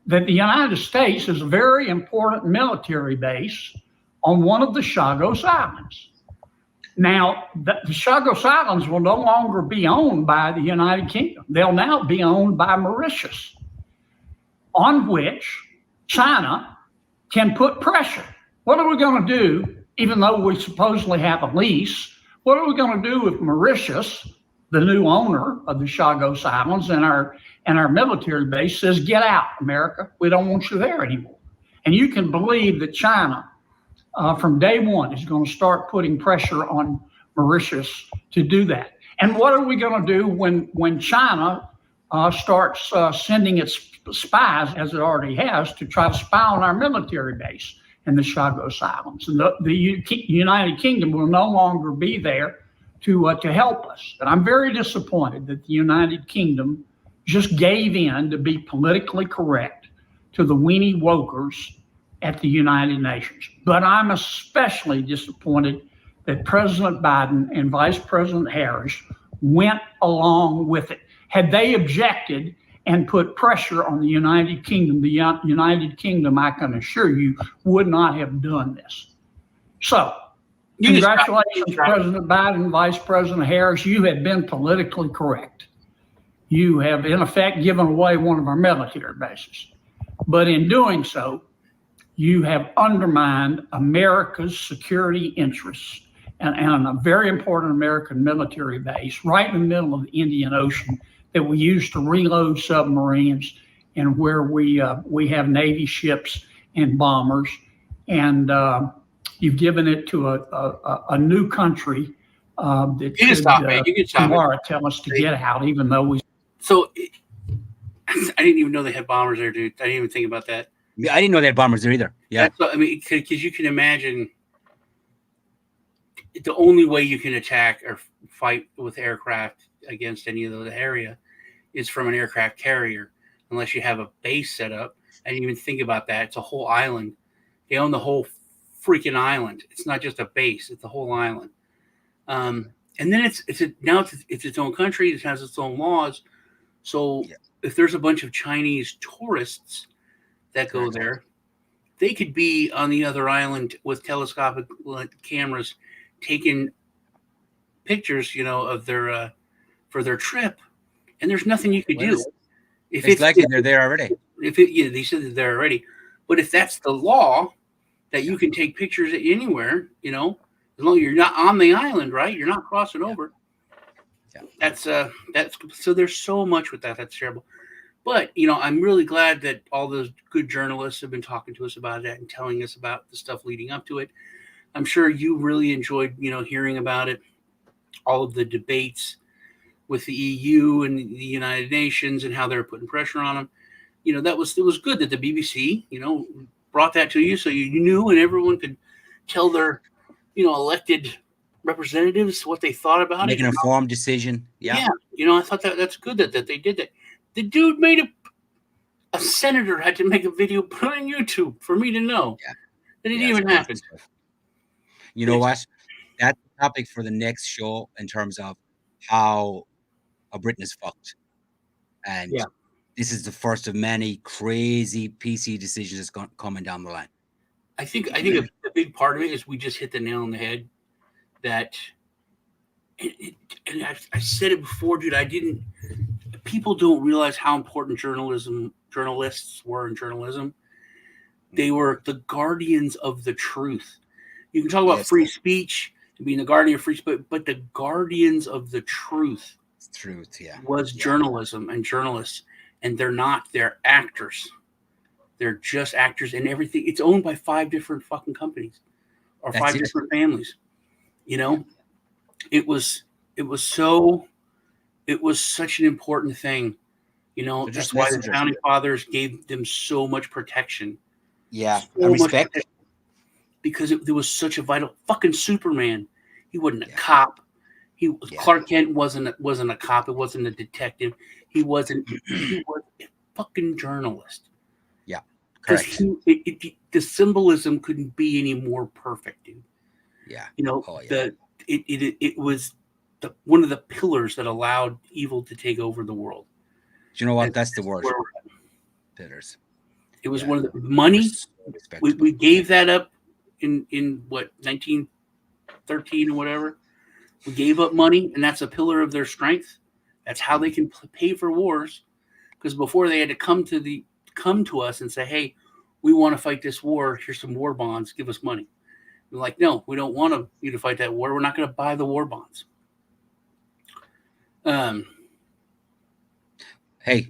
that the United States is a very important military base on one of the Chagos Islands. Now, the Chagos Islands will no longer be owned by the United Kingdom. They'll now be owned by Mauritius, on which China can put pressure. What are we going to do, even though we supposedly have a lease? What are we going to do if Mauritius, the new owner of the Chagos Islands and our military base, says, get out, America. We don't want you there anymore. And you can believe that China, from day one, is going to start putting pressure on Mauritius to do that. And what are we going to do when China starts sending its spies, as it already has, to try to spy on our military base in the Chagos Islands? And the United Kingdom will no longer be there to help us. And I'm very disappointed that the United Kingdom just gave in to be politically correct to the weenie wokers at the United Nations. But I'm especially disappointed that President Biden and Vice President Harris went along with it. Had they objected and put pressure on the United Kingdom, I can assure you, would not have done this. So, congratulations, President Biden, Vice President Harris. You have been politically correct. You have, in effect, given away one of our military bases. But in doing so, you have undermined America's security interests and a very important American military base right in the middle of the Indian Ocean that we use to reload submarines and where we have Navy ships and bombers. And you've given it to a new country that should tomorrow tell us to get out, even though we... So I didn't even know they had bombers there, dude. I didn't even think about that. I didn't know they had bombers there either. Yeah. Because you can imagine the only way you can attack or fight with aircraft against any of the area is from an aircraft carrier, unless you have a base set up. I didn't even think about that. It's a whole island. They own the whole freaking island. It's not just a base; it's the whole island. And then it's its own country. It has its own laws. So if there's a bunch of Chinese tourists that go there, they could be on the other island with telescopic cameras taking pictures, of their for their trip, and there's nothing you could do. It's likely they're there already. They said they're there already, but if that's the law that you can take pictures anywhere, as long as you're not on the island, right? You're not crossing over. Yeah. That's so there's so much with that. That's terrible. But, I'm really glad that all those good journalists have been talking to us about that and telling us about the stuff leading up to it. I'm sure you really enjoyed, hearing about it, all of the debates with the EU and the United Nations and how they're putting pressure on them. It was good that the BBC, brought that to you so you knew and everyone could tell their, elected representatives what they thought about it. Make an informed decision. Yeah. I thought that's good that they did that. The dude made a senator had to make a video put on YouTube for me to know that it even happened. You know what? That's the topic for the next show in terms of how Britain is fucked. And this is the first of many crazy PC decisions that's coming down the line. I think a big part of it is we just hit the nail on the head that, and I said it before, dude, people don't realize how important journalists were in journalism. They were the guardians of the truth. You can talk about free speech and being the guardian of free speech, but the guardians of the truth was journalism and journalists. And they're actors. They're just actors and everything. It's owned by 5 different fucking companies or 5 different families. It was such an important thing. That's why the founding fathers gave them so much protection. Yeah, so respect. Because there was such a vital fucking Superman. He wasn't a cop. Clark Kent wasn't a cop. It wasn't a detective. He was a fucking journalist. Yeah, correct. The symbolism couldn't be any more perfect, dude. Yeah. It was one of the pillars that allowed evil to take over the world. Do you know what? That's the word. Pillars. It was one of the money. We gave that up in what 1913 or whatever. We gave up money, and that's a pillar of their strength. That's how they can pay for wars. Because before they had to come to us and say, "Hey, we want to fight this war. Here's some war bonds. Give us money." We're like, "No, we don't want you to fight that war. We're not going to buy the war bonds." Hey,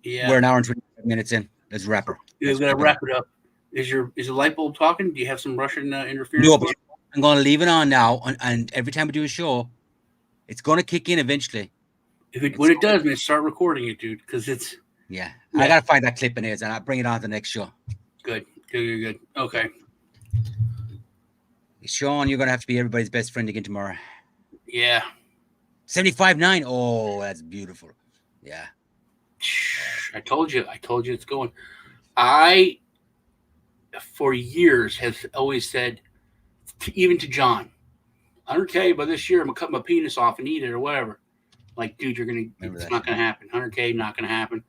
we're an hour and 25 minutes in. Let's wrap it. We've got to wrap it up. Is the light bulb talking? Do you have some Russian interference? No, but I'm going to leave it on now, and every time we do a show, it's going to kick in eventually. When it does, man, start recording it, dude, because it's... Yeah. I got to find that clip in it, and I'll bring it on to the next show. Good. Okay. Sean, you're going to have to be everybody's best friend again tomorrow. Yeah. 75.9. Oh, that's beautiful. Yeah. I told you it's going. I, for years, have always said, even to John, 100K by this year, I'm going to cut my penis off and eat it or whatever. Like, dude, it's not going to happen. 100K, not going to happen.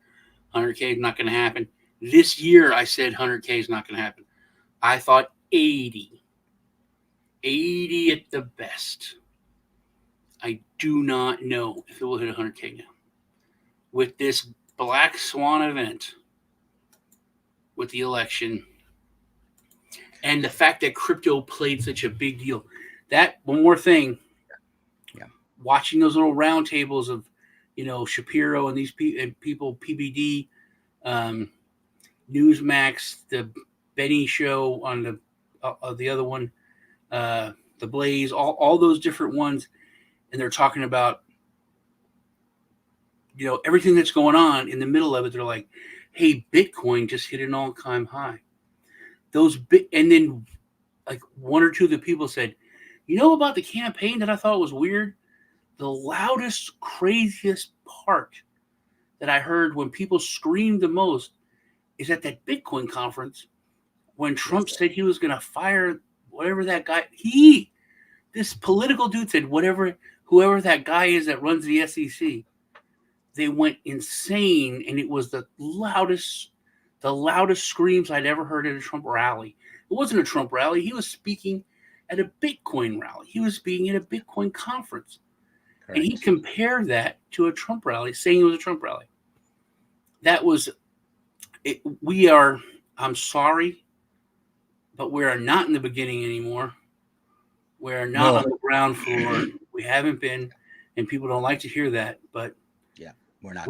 100K, not going to happen. This year, I said 100K is not going to happen. I thought 80. 80 at the best. I do not know if it will hit 100K now. With this black swan event, with the election, and the fact that crypto played such a big deal. That, one more thing, watching those little round tables of, Shapiro and these people, PBD, Newsmax, the Benny show on the other one, the Blaze, all those different ones, and they're talking about, everything that's going on in the middle of it. They're like, hey, Bitcoin just hit an all-time high. And then like one or two of the people said, about the campaign that I thought was weird? the loudest, craziest part that I heard when people screamed the most is at that Bitcoin conference when Trump said he was going to fire whatever that guy, this political dude said, whoever that guy is that runs the SEC, they went insane. And it was the loudest screams I'd ever heard at a Trump rally. It wasn't a Trump rally. He was speaking at a Bitcoin rally. He was speaking at a Bitcoin conference. Correct. And he compared that to a Trump rally, saying it was a Trump rally. That was it. I'm sorry, but we are not in the beginning anymore. We are not on the ground floor. We haven't been, and people don't like to hear that, but yeah, we're not.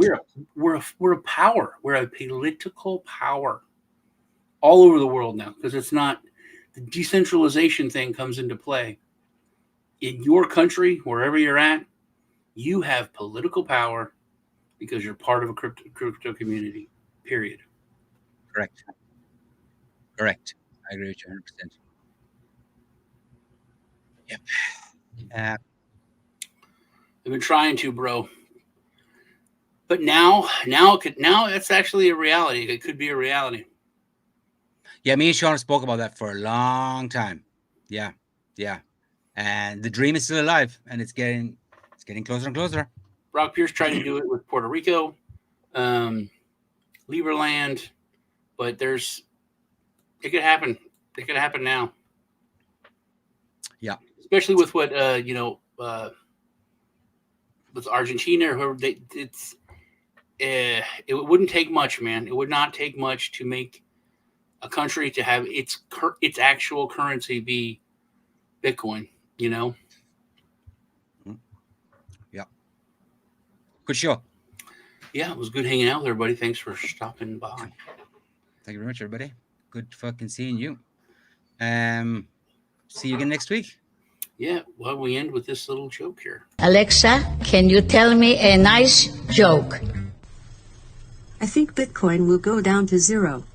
We're a power. We're a political power all over the world now, because it's not the decentralization thing comes into play. In your country, wherever you're at, you have political power because you're part of a crypto community, period. Correct. I agree with you 100%. Yep. I've been trying to, bro. But now it's actually a reality. It could be a reality. Yeah, me and Sean spoke about that for a long time. Yeah. And the dream is still alive, and it's getting closer and closer. Brock Pierce tried to do it with Puerto Rico, Liberland, but it could happen. It could happen now. Yeah. Especially with what with Argentina or whoever, it wouldn't take much, man. It would not take much to make a country to have its actual currency be Bitcoin, Yeah. Good show. Yeah, it was good hanging out with everybody. Thanks for stopping by. Thank you very much, everybody. Good fucking seeing you. See you again next week. Yeah, well, we end with this little joke here. Alexa, can you tell me a nice joke? I think Bitcoin will go down to 0.